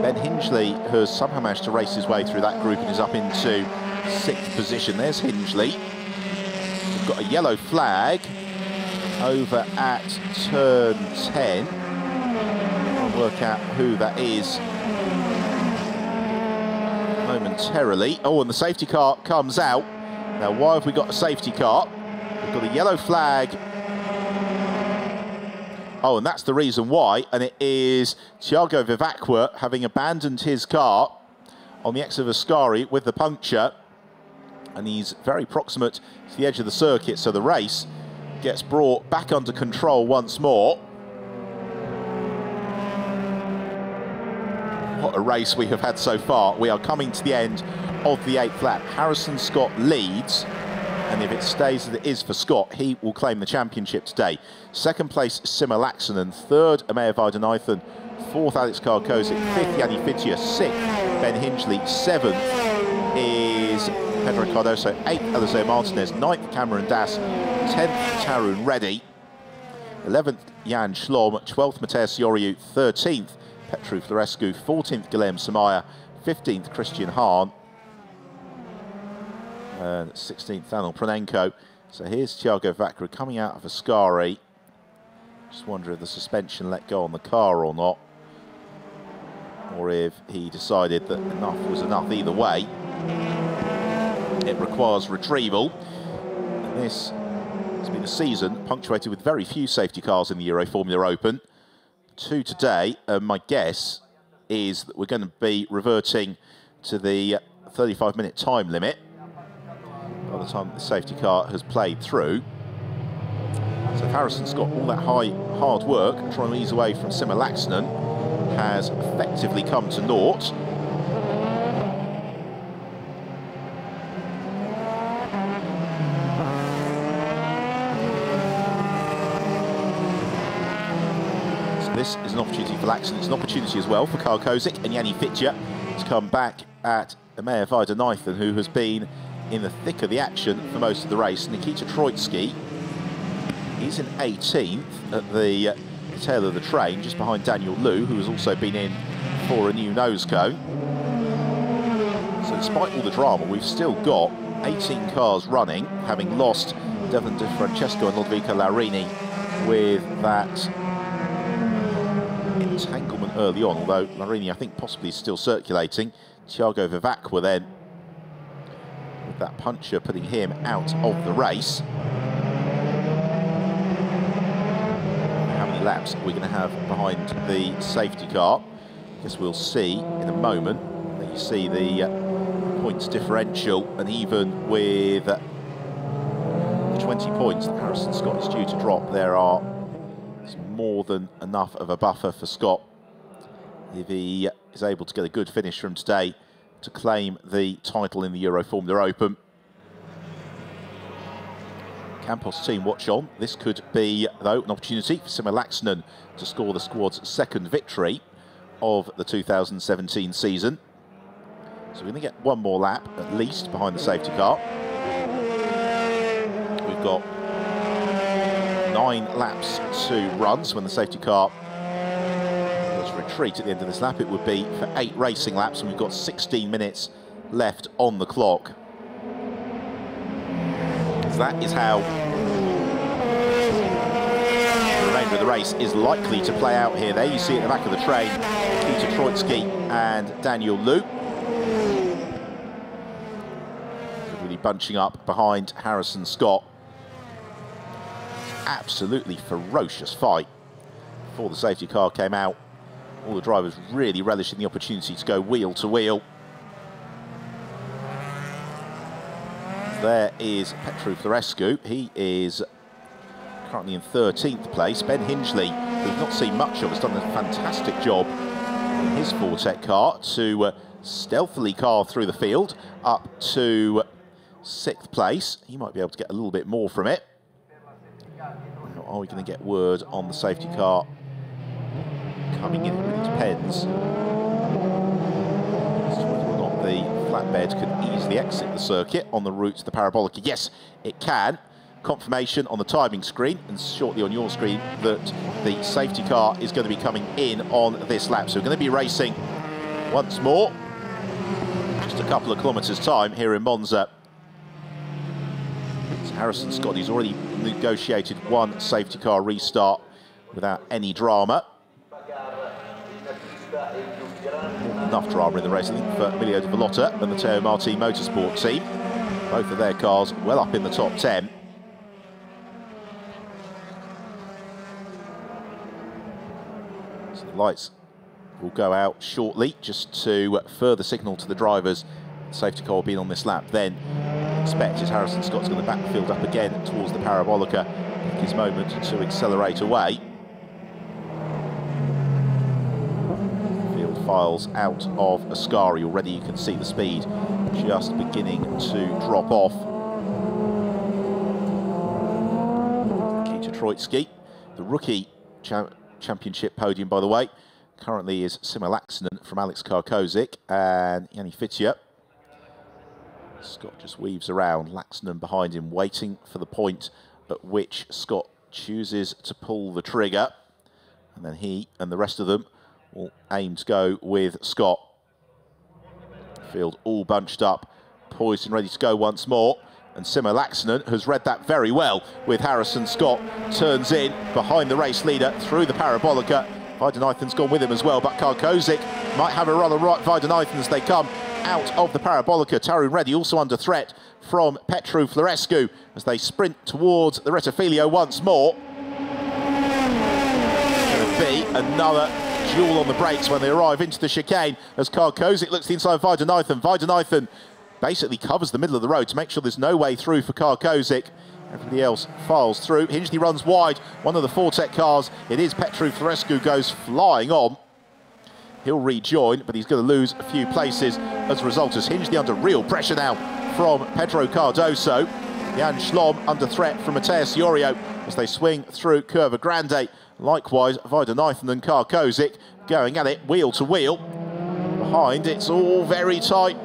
Ben Hingley has somehow managed to race his way through that group and is up into 6th position. There's Hingley. We've got a yellow flag over at turn 10. I'll work out who that is momentarily. Oh, and the safety car comes out. Now, why have we got a safety car? We've got a yellow flag. Oh, and that's the reason why, and it is Thiago Vivacqua having abandoned his car on the exit of Ascari with the puncture, and he's very proximate to the edge of the circuit, so the race gets brought back under control once more. What a race we have had so far. We are coming to the end of the 8th lap. Harrison Scott leads, and if it stays as it is for Scott, he will claim the championship today. Second place, Simo Laxton, third, Mayer Weidenreuthen, fourth, Alex Karkozik, fifth, Yanni Fitcher, sixth, Ben Hingley, seventh is Pedro Cardoso, eighth, Eliseo Martinez, ninth, Cameron Das, 10th, Tarun Reddy, 11th, Jan Schlom, 12th, Mateus Ioriu, 13th, Petru Florescu, 14th, Guilherme Samaya, 15th, Christian Hahn, and 16th, Daniel Pronenko. So here's Thiago Vivacqua coming out of Ascari. Just wonder if the suspension let go on the car or not. or if he decided that enough was enough. Either way, it requires retrieval. And this has been a season punctuated with very few safety cars in the Euroformula Open. 2 today, my guess is that we're going to be reverting to the 35-minute time limit by the time the safety car has played through. So if Harrison Scott, all that hard work trying to ease away from Simo Laaksonen, has effectively come to naught. So this is an opportunity for Laaksonen. It's an opportunity as well for Karl Kozik and Yanni Fitja to come back at Amir Weidenheithen, who has been in the thick of the action for most of the race. Nikita Troitsky, he's in 18th at the tail of the train, just behind Daniel Liu, who has also been in for a new nose cone. So despite all the drama, we've still got 18 cars running, having lost Devon De Francesco and Lodovico Laurini with that entanglement early on, although Laurini, I think, possibly is still circulating. Thiago Vivacqua then, with that puncture, putting him out of the race. How many laps are we going to have behind the safety car? I guess we'll see in a moment. You see the points differential, and even with the 20 points that Harrison Scott is due to drop, there's more than enough of a buffer for Scott if he is able to get a good finish from today to claim the title in the Euroformula Open. Campos team watch on. This could be, though, an opportunity for Simo Laaksonen to score the squad's second victory of the 2017 season. So we're going to get one more lap, at least, behind the safety car. We've got 9 laps to run, so when the safety car does retreat at the end of this lap, it would be for 8 racing laps, and we've got 16 minutes left on the clock. So that is how the remainder of the race is likely to play out here. There you see at the back of the train, Peter Troitsky and Daniel Liu. Really bunching up behind Harrison Scott. Absolutely ferocious fight before the safety car came out. All the drivers really relishing the opportunity to go wheel to wheel. There is Petru Florescu. He is currently in 13th place. Ben Hingley, who we've not seen much of, has done a fantastic job in his Fortec car to stealthily carve through the field up to 6th place. He might be able to get a little bit more from it. Now, are we going to get word on the safety car coming in? It really depends as to whether or not the flatbed can easily exit the circuit on the route to the Parabolica. Yes, it can. Confirmation on the timing screen, and shortly on your screen, that the safety car is going to be coming in on this lap. So we're going to be racing once more, just a couple of kilometres time here in Monza. So Harrison Scott, he's already negotiated one safety car restart without any drama. Enough drama in the race, I think, for Emilio De Vallota and the Teo Martin Motorsport team. Both of their cars well up in the top 10. So the lights will go out shortly, just to further signal to the drivers the safety car will be on this lap. Then expect as Harrison Scott's going to back the field up again towards the Parabolica, his moment to accelerate away. Field files out of Ascari. Already you can see the speed just beginning to drop off. Nikita Troitsky, the rookie championship podium, by the way, currently is Simo Laaksonen from Alex Karkozik and Yanni Fitja. Scott just weaves around, Laaksonen behind him, waiting for the point at which Scott chooses to pull the trigger. And then he and the rest of them will aim to go with Scott. Field all bunched up, poised and ready to go once more. And Simo Laaksonen has read that very well with Harrison Scott. Turns in behind the race leader through the Parabolica. Weidenheithen's gone with him as well, but Karkozik might have a rather right Weidenheithen as they come out of the Parabolica. Tarun Reddy also under threat from Petru Florescu as they sprint towards the Rettifilio once more. Going to be another duel on the brakes when they arrive into the chicane as Karkozic looks to the inside of Weidenheithen. Weidenheithen basically covers the middle of the road to make sure there's no way through for Karkozic. Everybody else files through. Hingley runs wide. One of the Fortec cars. It is Petru Florescu goes flying on. He'll rejoin, but he's going to lose a few places as a result, as Hingley under real pressure now from Pedro Cardoso. Jan Schlom under threat from Matthias Iorio as they swing through Curva Grande. Likewise, Weidenheithen and Karkozic going at it wheel to wheel. Behind, it's all very tight.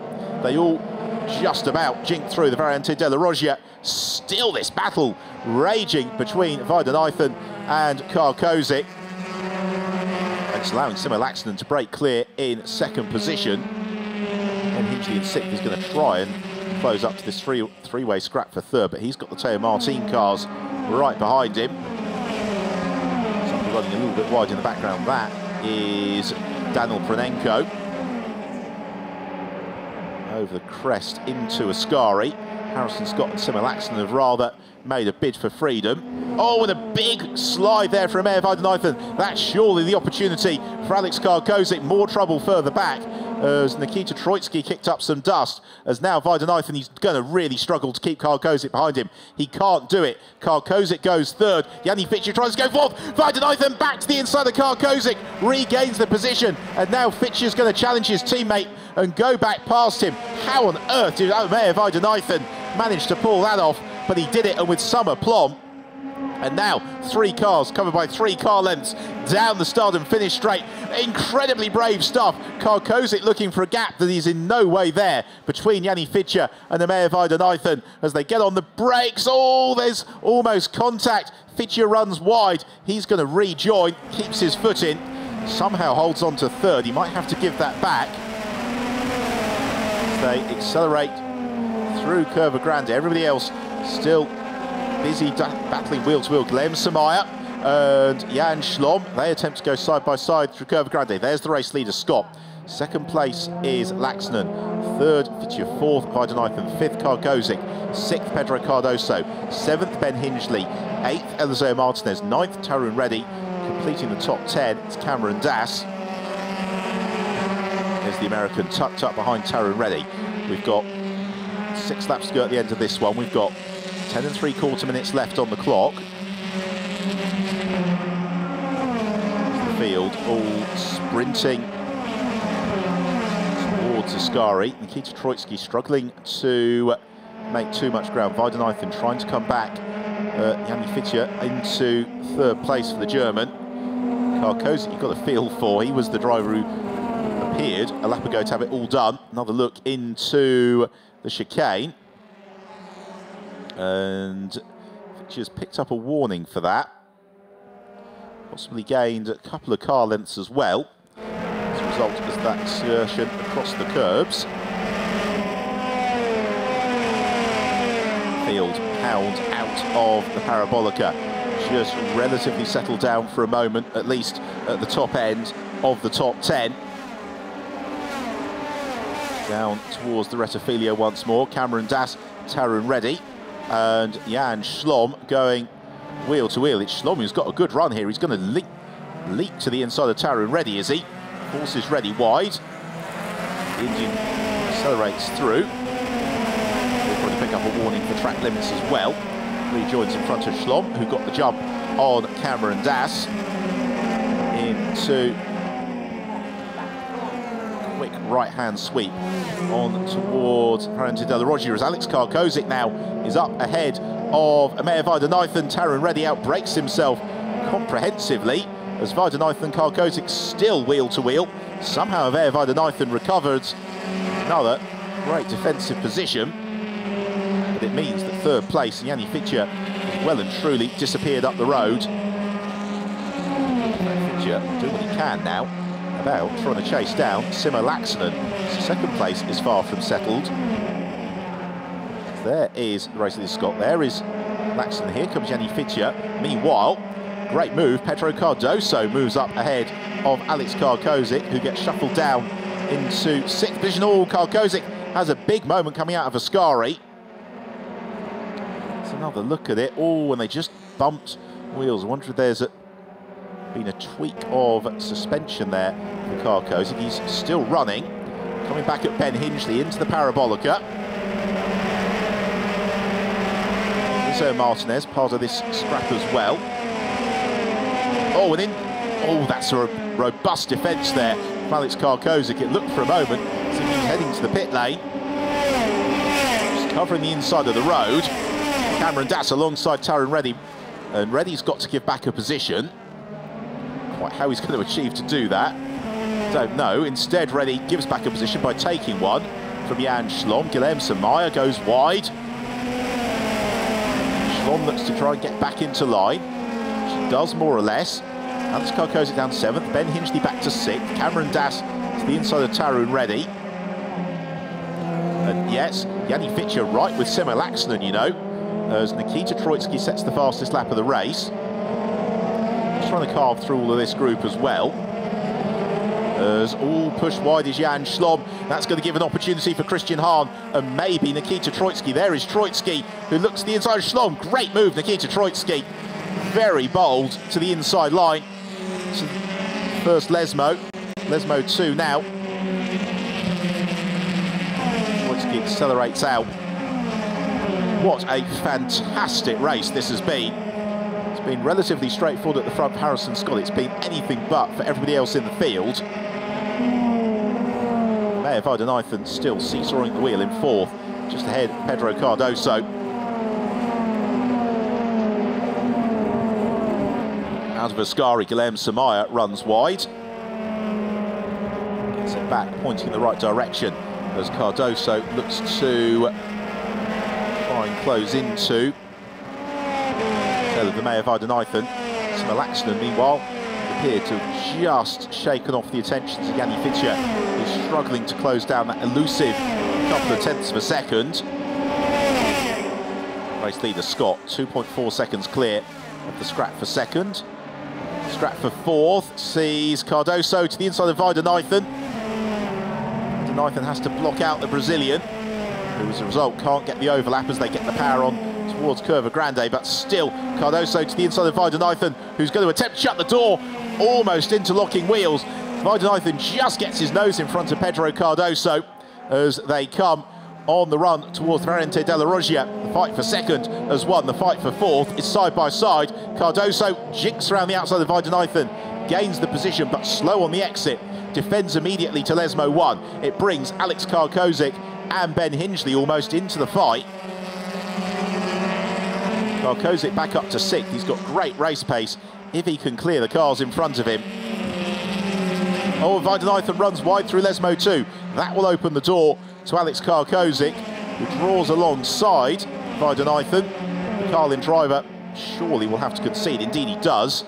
They all just about jink through the Variante della Roggia. Still this battle raging between Weidenheithen and Karkozic. And it's allowing Simo Laxonen to break clear in second position. And Hingley in sixth is going to try and close up to this three-way scrap for third, but he's got the Teo Martin cars right behind him. Something running a little bit wide in the background. That is Daniel Pranenko. Over the crest into Ascari. Harrison Scott and Simo Laxonen have rather made a bid for freedom. Oh, and a big slide there from Emir Weidenheithen. That's surely the opportunity for Alex Karkozic. More trouble further back as Nikita Troitsky kicked up some dust. As now Weidenheithen, he's going to really struggle to keep Karkozic behind him. He can't do it. Karkozic goes third. Yanni Fitcher tries to go fourth. Weidenheithen back to the inside of Karkozic. Regains the position. And now Fitcher's going to challenge his teammate and go back past him. How on earth did Emir Weidenheithen manage to pull that off? But he did it, and with some aplomb. And now 3 cars covered by 3 car lengths down the start and finish straight. Incredibly brave stuff. Karkozic looking for a gap that is in no way there between Yanni Fitcher and Emir Weidenheithen as they get on the brakes. Oh, there's almost contact. Fitcher runs wide. He's going to rejoin, keeps his foot in, somehow holds on to third. He might have to give that back. They accelerate through Curva Grande. Everybody else still busy battling wheel to wheel. Glenn Samaya and Jan Schlom, they attempt to go side by side through Curva Grande. There's the race leader, Scott. Second place is Laxonen. Third, Fitcher. Fourth, Weidenheithen. Fifth, Karkozic. Sixth, Pedro Cardoso. Seventh, Ben Hingley. Eighth, Eliseo Martinez. Ninth, Tarun Reddy. Completing the top 10, it's Cameron Das. There's the American tucked up behind Tarun Reddy. We've got 6 laps to go at the end of this one. We've got 10 3/4 minutes left on the clock. The field all sprinting towards Ascari. Nikita Troitsky struggling to make too much ground. Weidenheithen trying to come back. Yanni Fitcher into third place for the German. Karkozic, you've got a feel for. He was the driver who appeared a lap ago to have it all done. Another look into the chicane. And Fitcher's picked up a warning for that. Possibly gained a couple of car lengths as well. As a result of that excursion across the curbs. Field pound out of the Parabolica. Just relatively settled down for a moment, at least at the top end of the top 10. Down towards the Rettifilio once more. Cameron Das, Tarun Reddy, and Jan Schlom going wheel to wheel. It's Schlom who's got a good run here. He's going to leap to the inside of Tarun Reddy, is he? Forces Reddy wide. The engine accelerates through. We'll probably pick up a warning for track limits as well. Rejoins in front of Schlom, who got the jump on Cameron Das. Into quick right-hand sweep on towards Variante della Roggia as Alex Karkozic now is up ahead of Emir Weidenheithen. Tarun Reddy outbrakes himself comprehensively as Weidenheithen and Karkozic still wheel to wheel. Somehow Emir Weidenheithen recovered another great defensive position, but it means that third place and Yanni Fitcher has well and truly disappeared up the road. Fitcher doing what he can now about trying to chase down Simo Laxonen. Second place is far from settled. There is the race leader Scott. There is Laxonen. Here comes Yanni Fitcher. Meanwhile, great move. Pedro Cardoso moves up ahead of Alex Karkozic, who gets shuffled down into 6th position. Oh, Karkozic has a big moment coming out of Ascari. Let's another look at it. Oh, and they just bumped wheels. I wonder if there's been a tweak of suspension there for Karkozic. He's still running. Coming back at Ben Hingley into the Parabolica. So Martinez, part of this scrap as well. Oh, and in. Oh, that's a robust defence there from Alex Karkozic. It looked for a moment as if he was heading to the pit lane. Just covering the inside of the road. Cameron Dass alongside Taryn Reddy. And Reddy's got to give back a position. Quite how he's going to achieve to do that, don't know. Instead, Reddy gives back a position by taking one from Jan Schlom. Guilherme Samaya goes wide. Schlom looks to try and get back into line. She does more or less. Alex Karkozic down 7th. Ben Hingley back to 6th. Cameron Dass to the inside of Tarun Reddy. And yes, Yanni Fitcher right with Simo Laxonen, you know, as Nikita Troitsky sets the fastest lap of the race. Just trying to carve through all of this group as well. As all push wide is Jan Schlom. That's going to give an opportunity for Christian Hahn and maybe Nikita Troitsky. There is Troitsky, who looks to the inside of Schlom. Great move, Nikita Troitsky. Very bold to the inside line. So first Lesmo. Lesmo 2 now. Troitsky accelerates out. What a fantastic race this has been. It's been relatively straightforward at the front for Harrison Scott. It's been anything but for everybody else in the field. Mayer Weidenathan still seesawing the wheel in 4th, just ahead Pedro Cardoso. Out of Ascari, Guilherme Samaya runs wide. Gets it back, pointing in the right direction as Cardoso looks to try and close into the Mayer Weidenathan. Simo Laxonen, meanwhile, appeared to have just shaken off the attentions of Yanni Fitcher, who's struggling to close down that elusive couple of tenths of a second. Race leader Scott, 2.4 seconds clear of the scrap for 2nd. Scrap for 4th sees Cardoso to the inside of Weidenathan. Weidenathan has to block out the Brazilian, who as a result can't get the overlap as they get the power on towards Curva Grande, but still Cardoso to the inside of Weidenathan, who's going to attempt to shut the door, almost interlocking wheels. Weidenathan just gets his nose in front of Pedro Cardoso as they come on the run towards Variante della Roggia. The fight for 2nd has won. The fight for 4th is side by side. Cardoso jinks around the outside of Weidenathan, gains the position but slow on the exit, defends immediately to Lesmo 1. It brings Alex Karkozic and Ben Hingley almost into the fight. Karkozic back up to 6th. He's got great race pace if he can clear the cars in front of him. Oh, Weidenathan runs wide through Lesmo 2. That will open the door to Alex Karkozic, who draws alongside Weidenathan. The Carlin driver surely will have to concede. Indeed he does.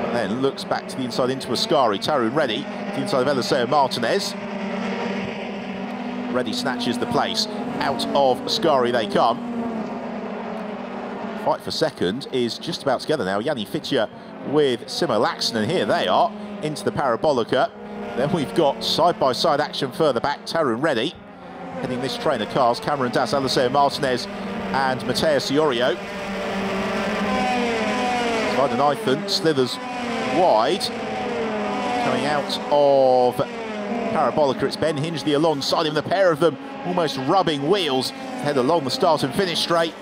And then looks back to the inside into Ascari. Tarun Reddy to the inside of Eliseo Martinez. Reddy snatches the place. Out of Ascari they come. Fight for 2nd is just about together now. Yanni Fitcher with Simo Laxonen. Here they are into the Parabolica. Then we've got side-by-side action further back. Tarun Reddy heading this train of cars. Cameron Dass, Eliseo Martinez and Mateus Iorio. Weidenathan slithers wide. Coming out of Parabolica, it's Ben Hingley alongside him. The pair of them almost rubbing wheels. Head along the start and finish straight.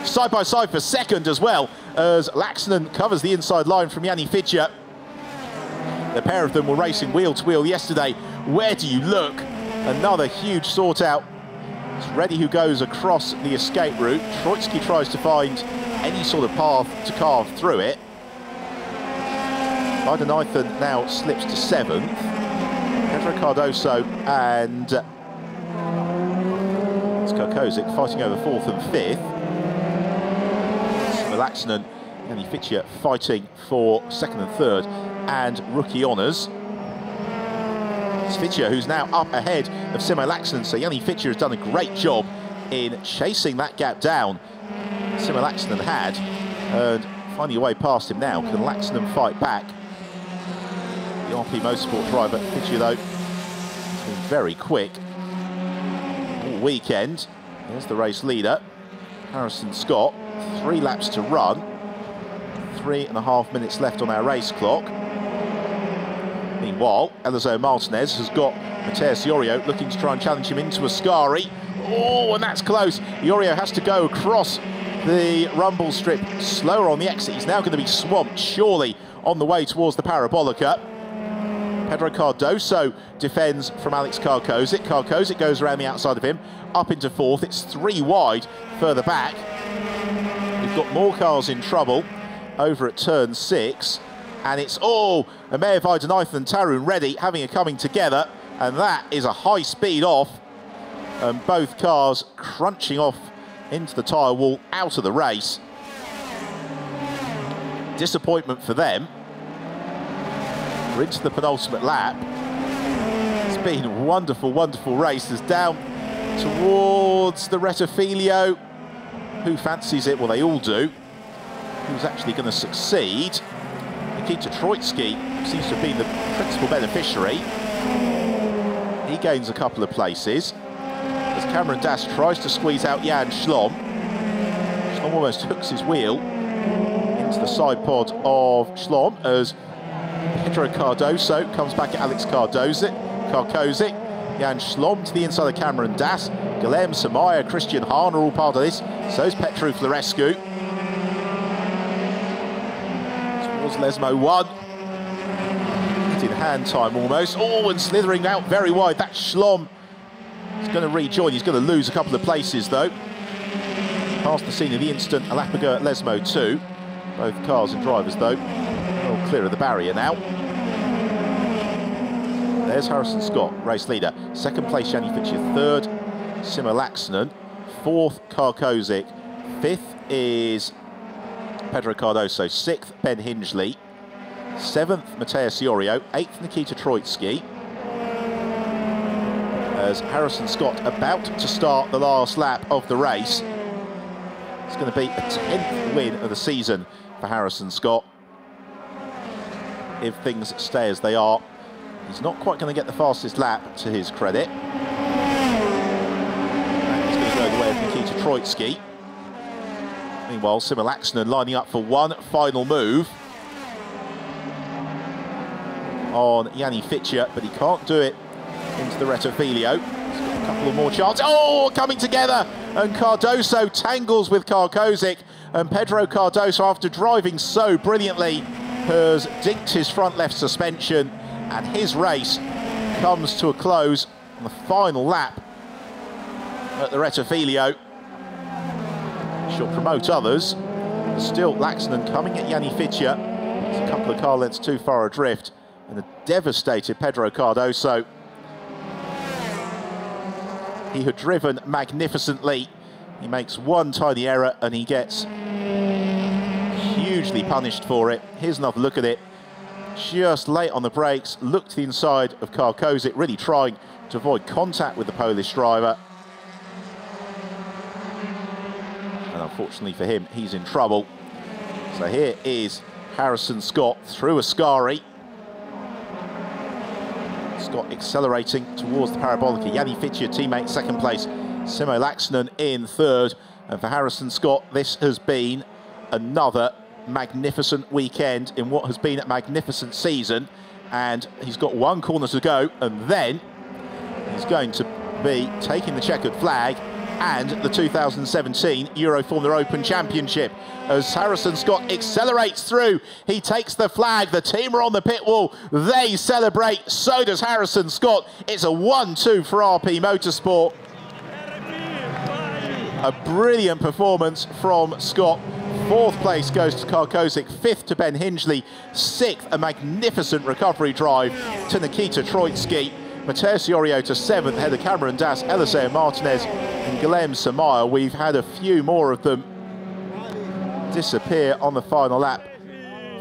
Side by side for 2nd as well, as Laxonen covers the inside line from Yanni Fitcher. The pair of them were racing wheel to wheel yesterday. Where do you look? Another huge sort out. It's Reddy who goes across the escape route. Troitsky tries to find any sort of path to carve through it. Weidenathan now slips to 7th. Pedro Cardoso and Karkozic fighting over 4th and 5th. Laxonen and Yanni Fitcher fighting for 2nd and 3rd and rookie honours. It's Fitcher who's now up ahead of Simo Laxonen, so Yanni Fitcher has done a great job in chasing that gap down. Simon Laxton had, and finding a way past him now. Can Laxton fight back? The RP Motorsport driver, Fitcher, though, has been very quick all weekend. There's the race leader, Harrison Scott. 3 laps to run. 3.5 minutes left on our race clock. Meanwhile, Eliseo Martinez has got Matheus Iorio looking to try and challenge him into Ascari. Oh, and that's close. Iorio has to go across the rumble strip slower on the exit. He's now going to be swamped, surely, on the way towards the Parabolica. Pedro Cardoso defends from Alex Karkozic. Karkozic goes around the outside of him, up into 4th. It's 3 wide further back. We've got more cars in trouble over at turn 6. And it's, Ameya Vaidanathan and Tarun Reddy having a coming together. And that is a high speed off. And both cars crunching off into the tyre wall, out of the race. Disappointment for them. We're into the penultimate lap. It's been a wonderful, wonderful race. There's down towards the Rettifilio. Who fancies it? Well, they all do. Who's actually going to succeed? Nikita Troitsky seems to have been the principal beneficiary. He gains a couple of places as Cameron Das tries to squeeze out Jan Schlom. Schlom almost hooks his wheel into the side pod of Schlom as Pedro Cardoso comes back at Alex Karkozic. Jan Schlom to the inside of Cameron Das. Guilherme Samaya, Christian Hahn are all part of this. So's Petru Florescu. Towards Lesmo 1. In hand time almost. Oh, and slithering out very wide. That's Schlom. He's going to rejoin. He's going to lose a couple of places though. Past the scene of the instant. A lap ago at Lesmo 2. Both cars and drivers though all clear of the barrier now. There's Harrison Scott, race leader. 2nd place, Yanni Fitcher. 3rd, Simo Laxonen. 4th, Karkozic. 5th is Pedro Cardoso. 6th, Ben Hingley. 7th, Matheus Iorio. 8th, Nikita Troitsky. As Harrison Scott about to start the last lap of the race. It's going to be a 10th win of the season for Harrison Scott. If things stay as they are, he's not quite going to get the fastest lap, to his credit. And he's going to go the way of Nikita Troitsky. Meanwhile, Simo Laxonen lining up for one final move on Yanni Fitcher, but he can't do it into the Rettifilio. He's got a couple of more chances. Oh, coming together! And Cardoso tangles with Karkozic. And Pedro Cardoso, after driving so brilliantly, has dinked his front left suspension. And his race comes to a close on the final lap at the Rettifilio. She'll promote others. Still, Laxonen coming at Yanni Fitcher. It's a couple of car lengths too far adrift. And a devastated Pedro Cardoso. He had driven magnificently. He makes one tiny error and he gets hugely punished for it. Here's another look at it. Just late on the brakes, looked to the inside of Karkozic, really trying to avoid contact with the Polish driver. And unfortunately for him, he's in trouble. So here is Harrison Scott through Ascari. Scott accelerating towards the Parabolica. Yanni Fitcher, teammate, 2nd place. Simo Laxonen in 3rd. And for Harrison Scott, this has been another magnificent weekend in what has been a magnificent season. And he's got one corner to go, and then he's going to be taking the checkered flag and the 2017 Euroformula Open Championship. As Harrison Scott accelerates through, he takes the flag. The team are on the pit wall. They celebrate. So does Harrison Scott. It's a 1-2 for RP Motorsport. A brilliant performance from Scott. 4th place goes to Karkozic, 5th to Ben Hingley, 6th, a magnificent recovery drive to Nikita Troitsky. Matheus Iorio to 7th, ahead of Cameron Das, Eliseo Martinez and Guilherme Samaya. We've had a few more of them disappear on the final lap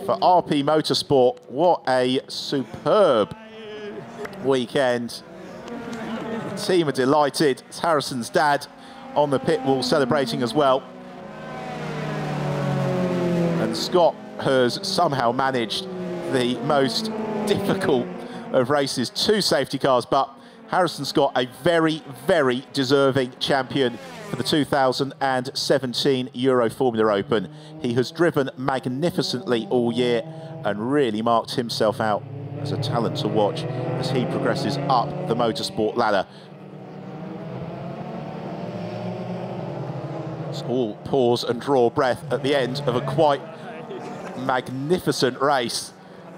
for RP Motorsport. What a superb weekend. The team are delighted. It's Harrison's dad on the pit wall celebrating as well. And Scott has somehow managed the most difficult of races, 2 safety cars, but Harrison Scott, a very, very deserving champion for the 2017 Euroformula Open. He has driven magnificently all year and really marked himself out as a talent to watch as he progresses up the motorsport ladder. It's all pause and draw breath at the end of a quite magnificent race,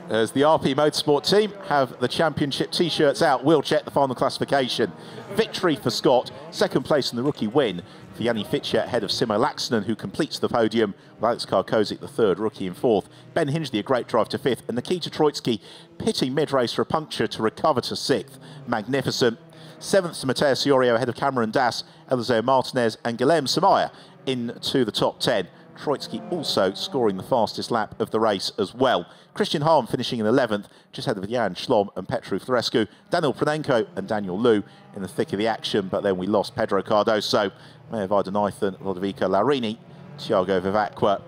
as the RP Motorsport team have the championship t-shirts out. We'll check the final classification. Victory for Scott, second place in the rookie win for Jani Fitcher ahead of Simo Laaksonen, who completes the podium, with Alex Karkozic the third, rookie in fourth. Ben Hingley a great drive to fifth, and Nikita Troitsky pitting mid-race for a puncture to recover to sixth. Magnificent. Seventh to Matteo Siorio ahead of Cameron Das, Eliseo Martinez and Guilherme Samaya into the top 10. Troitsky also scoring the fastest lap of the race as well. Christian Harm finishing in 11th, just ahead of Jan Schlom and Petru Threscu. Daniel Pranenko and Daniel Liu in the thick of the action, but then we lost Pedro Cardoso, Mayor Vardanathan, Lodovico Larini, Thiago Vivacqua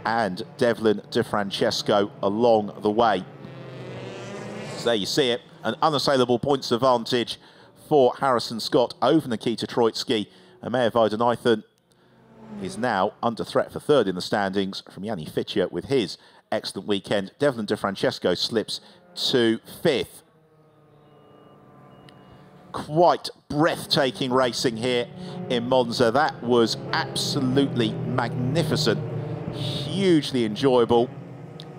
and Devlin De Francesco along the way. So there you see it, an unassailable points advantage for Harrison Scott over Nikita Troitsky, and Mayor Vardanathan is now under threat for third in the standings from Jani Fitcher with his excellent weekend. Devlin De Francesco slips to fifth. Quite breathtaking racing here in Monza. That was absolutely magnificent, hugely enjoyable,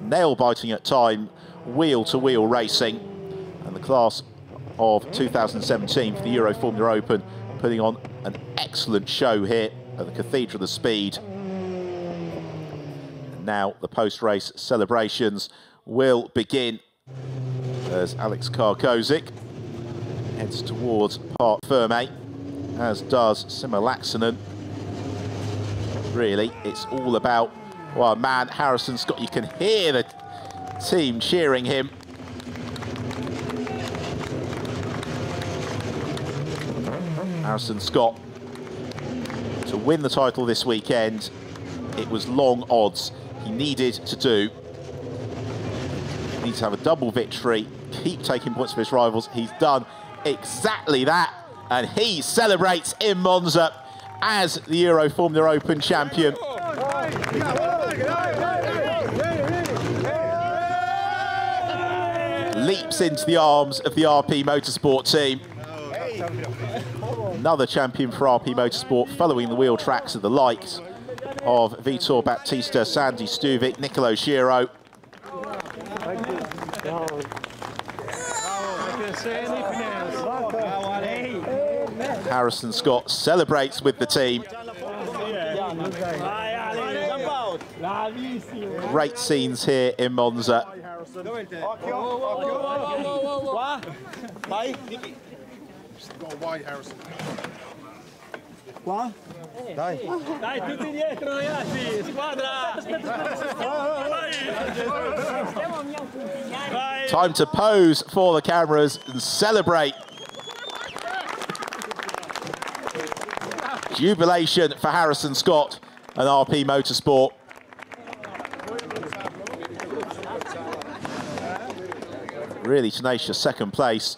nail-biting at time, wheel-to-wheel racing. And the class of 2017 for the Euroformula Open putting on an excellent show here at the Cathedral of Speed. And now the post-race celebrations will begin as Alex Karkozic heads towards Parc Ferme, as does Simo Laaksonen. Really, it's all about, well, man, Harrison Scott. You can hear the team cheering him. Harrison Scott to win the title this weekend. It was long odds. He needed to do. He needs to have a double victory, keep taking points for his rivals. He's done exactly that, and he celebrates in Monza as the Euroformula Open champion. Leaps into the arms of the RP Motorsport team. Another champion for RP Motorsport, following the wheel tracks of the likes of Vitor Baptista, Sandy Stuvik, Nicolo Schiro. Harrison Scott celebrates with the team. Great scenes here in Monza. Go wide, Harrison. Qua? Dai. Dai, tutti dietro ragazzi, squadra! Time to pose for the cameras and celebrate. Jubilation for Harrison Scott and RP Motorsport. Really tenacious second place.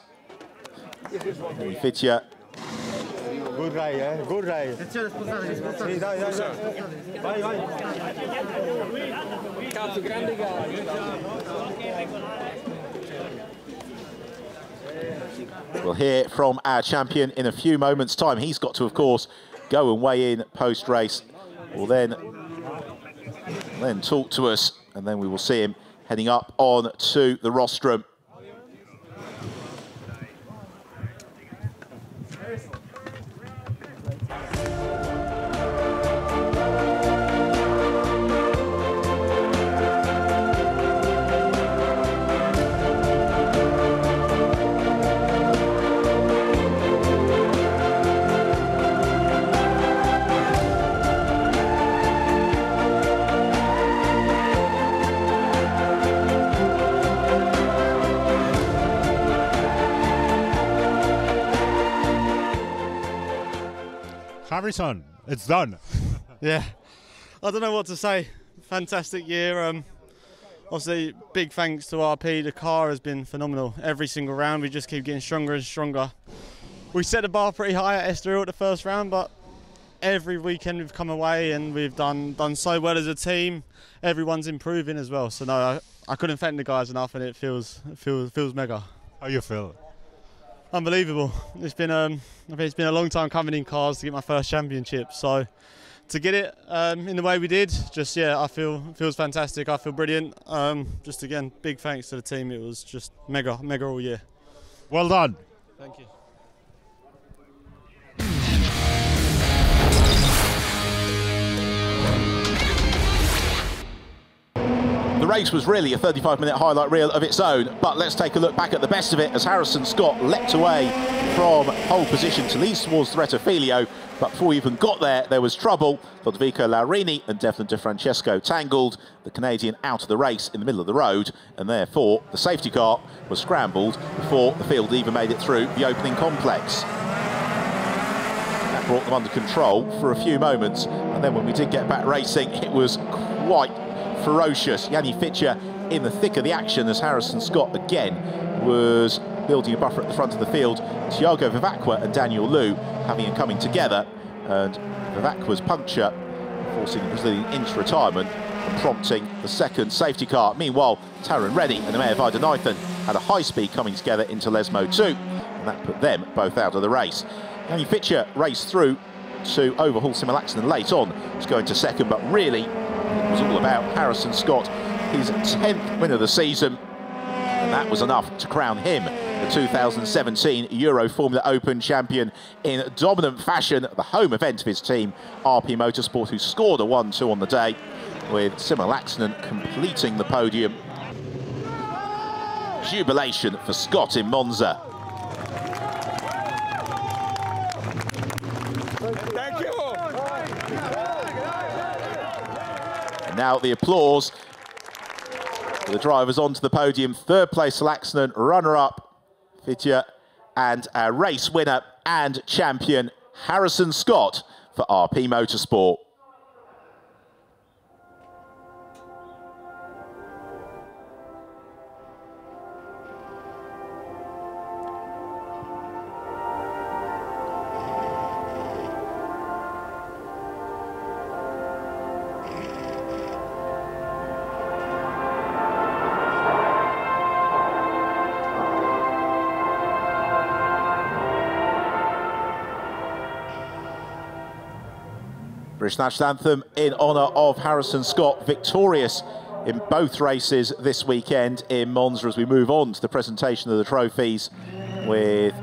Fitcher. Good ride, eh? Good ride. Sì, dai, dai, dai. Vai, vai. Cazzo, grande gara. We'll hear from our champion in a few moments' time. He's got to, of course, go and weigh in post-race. We'll then talk to us, and then we will see him heading up on to the rostrum. Harrison, it's done. Yeah, I don't know what to say. fantastic year. Obviously, big thanks to RP. The car has been phenomenal. Every single round, we just keep getting stronger and stronger. We set the bar pretty high at Estoril at the first round, but every weekend we've come away and we've done so well as a team. Everyone's improving as well. So no, I couldn't thank the guys enough, and it feels mega. How you feel? Unbelievable. It's been I think it's been a long time coming in cars to get my first championship. So to get it in the way we did, just I feels fantastic. I feel brilliant. Just again, big thanks to the team. It was just mega all year. Well done. Thank you. The race was really a 35-minute highlight reel of its own, but let's take a look back at the best of it as Harrison Scott leapt away from pole position to lead towards the Filio, but before we even got there, there was trouble. Lodovico Laurini and Devlin De Francesco tangled the Canadian out of the race in the middle of the road, and therefore the safety car was scrambled before the field even made it through the opening complex. That brought them under control for a few moments, and then when we did get back racing, it was quite ferocious. Yanni Fitcher in the thick of the action as Harrison Scott again was building a buffer at the front of the field. Thiago Vivacqua and Daniel Liu having and coming together, and Vivacqua's puncture forcing the Brazilian into retirement and prompting the second safety car. Meanwhile, Taron Reddy and Amir Vaidyanathan had a high speed coming together into Lesmo 2, and that put them both out of the race. Yanni Fitcher raced through to overhaul Simulaxon late on, was going to second, but really it was all about Harrison Scott, his 10th win of the season, and that was enough to crown him the 2017 Euroformula Open champion in dominant fashion, the home event of his team, RP Motorsport, who scored a 1-2 on the day, with Simulaxon completing the podium. Jubilation for Scott in Monza. Thank you. And now the applause for the drivers onto the podium. Third place Laxonen, runner-up Fitcher, and our race winner and champion Harrison Scott for RP Motorsport. British National Anthem in honour of Harrison Scott, victorious in both races this weekend in Monza, as we move on to the presentation of the trophies with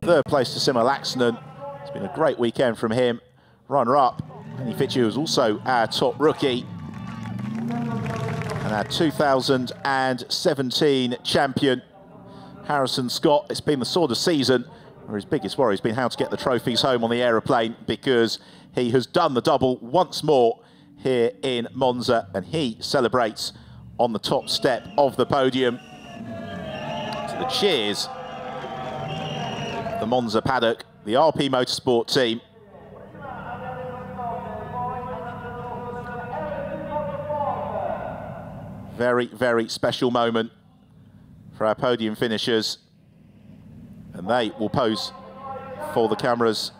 third place to Simulaxon. It's been a great weekend from him. Runner-up, Yanni Fitcher, was also our top rookie, and our 2017 champion, Harrison Scott. It's been the sort of season where his biggest worry has been how to get the trophies home on the aeroplane, because he has done the double once more here in Monza, and he celebrates on the top step of the podium to the cheers of the Monza paddock, the RP Motorsport team. Very, very special moment for our podium finishers, and they will pose for the cameras.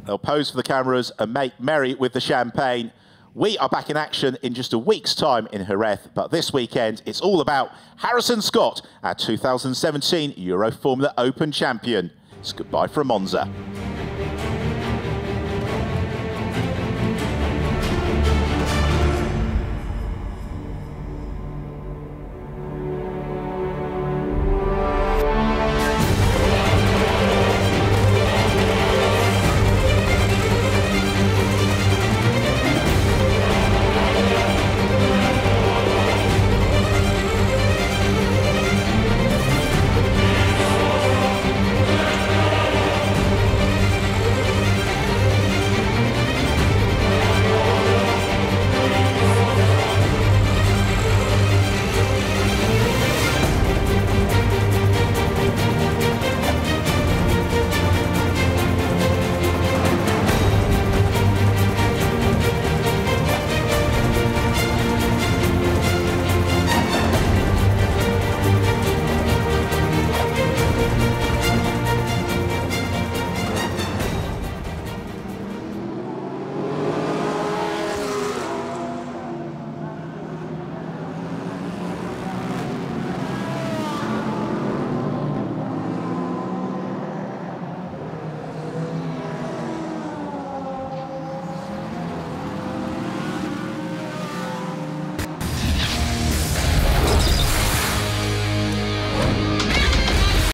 They'll pose for the cameras and make merry with the champagne. We are back in action in just a week's time in Jerez, but this weekend it's all about Harrison Scott, our 2017 Euroformula Open champion. It's goodbye from Monza.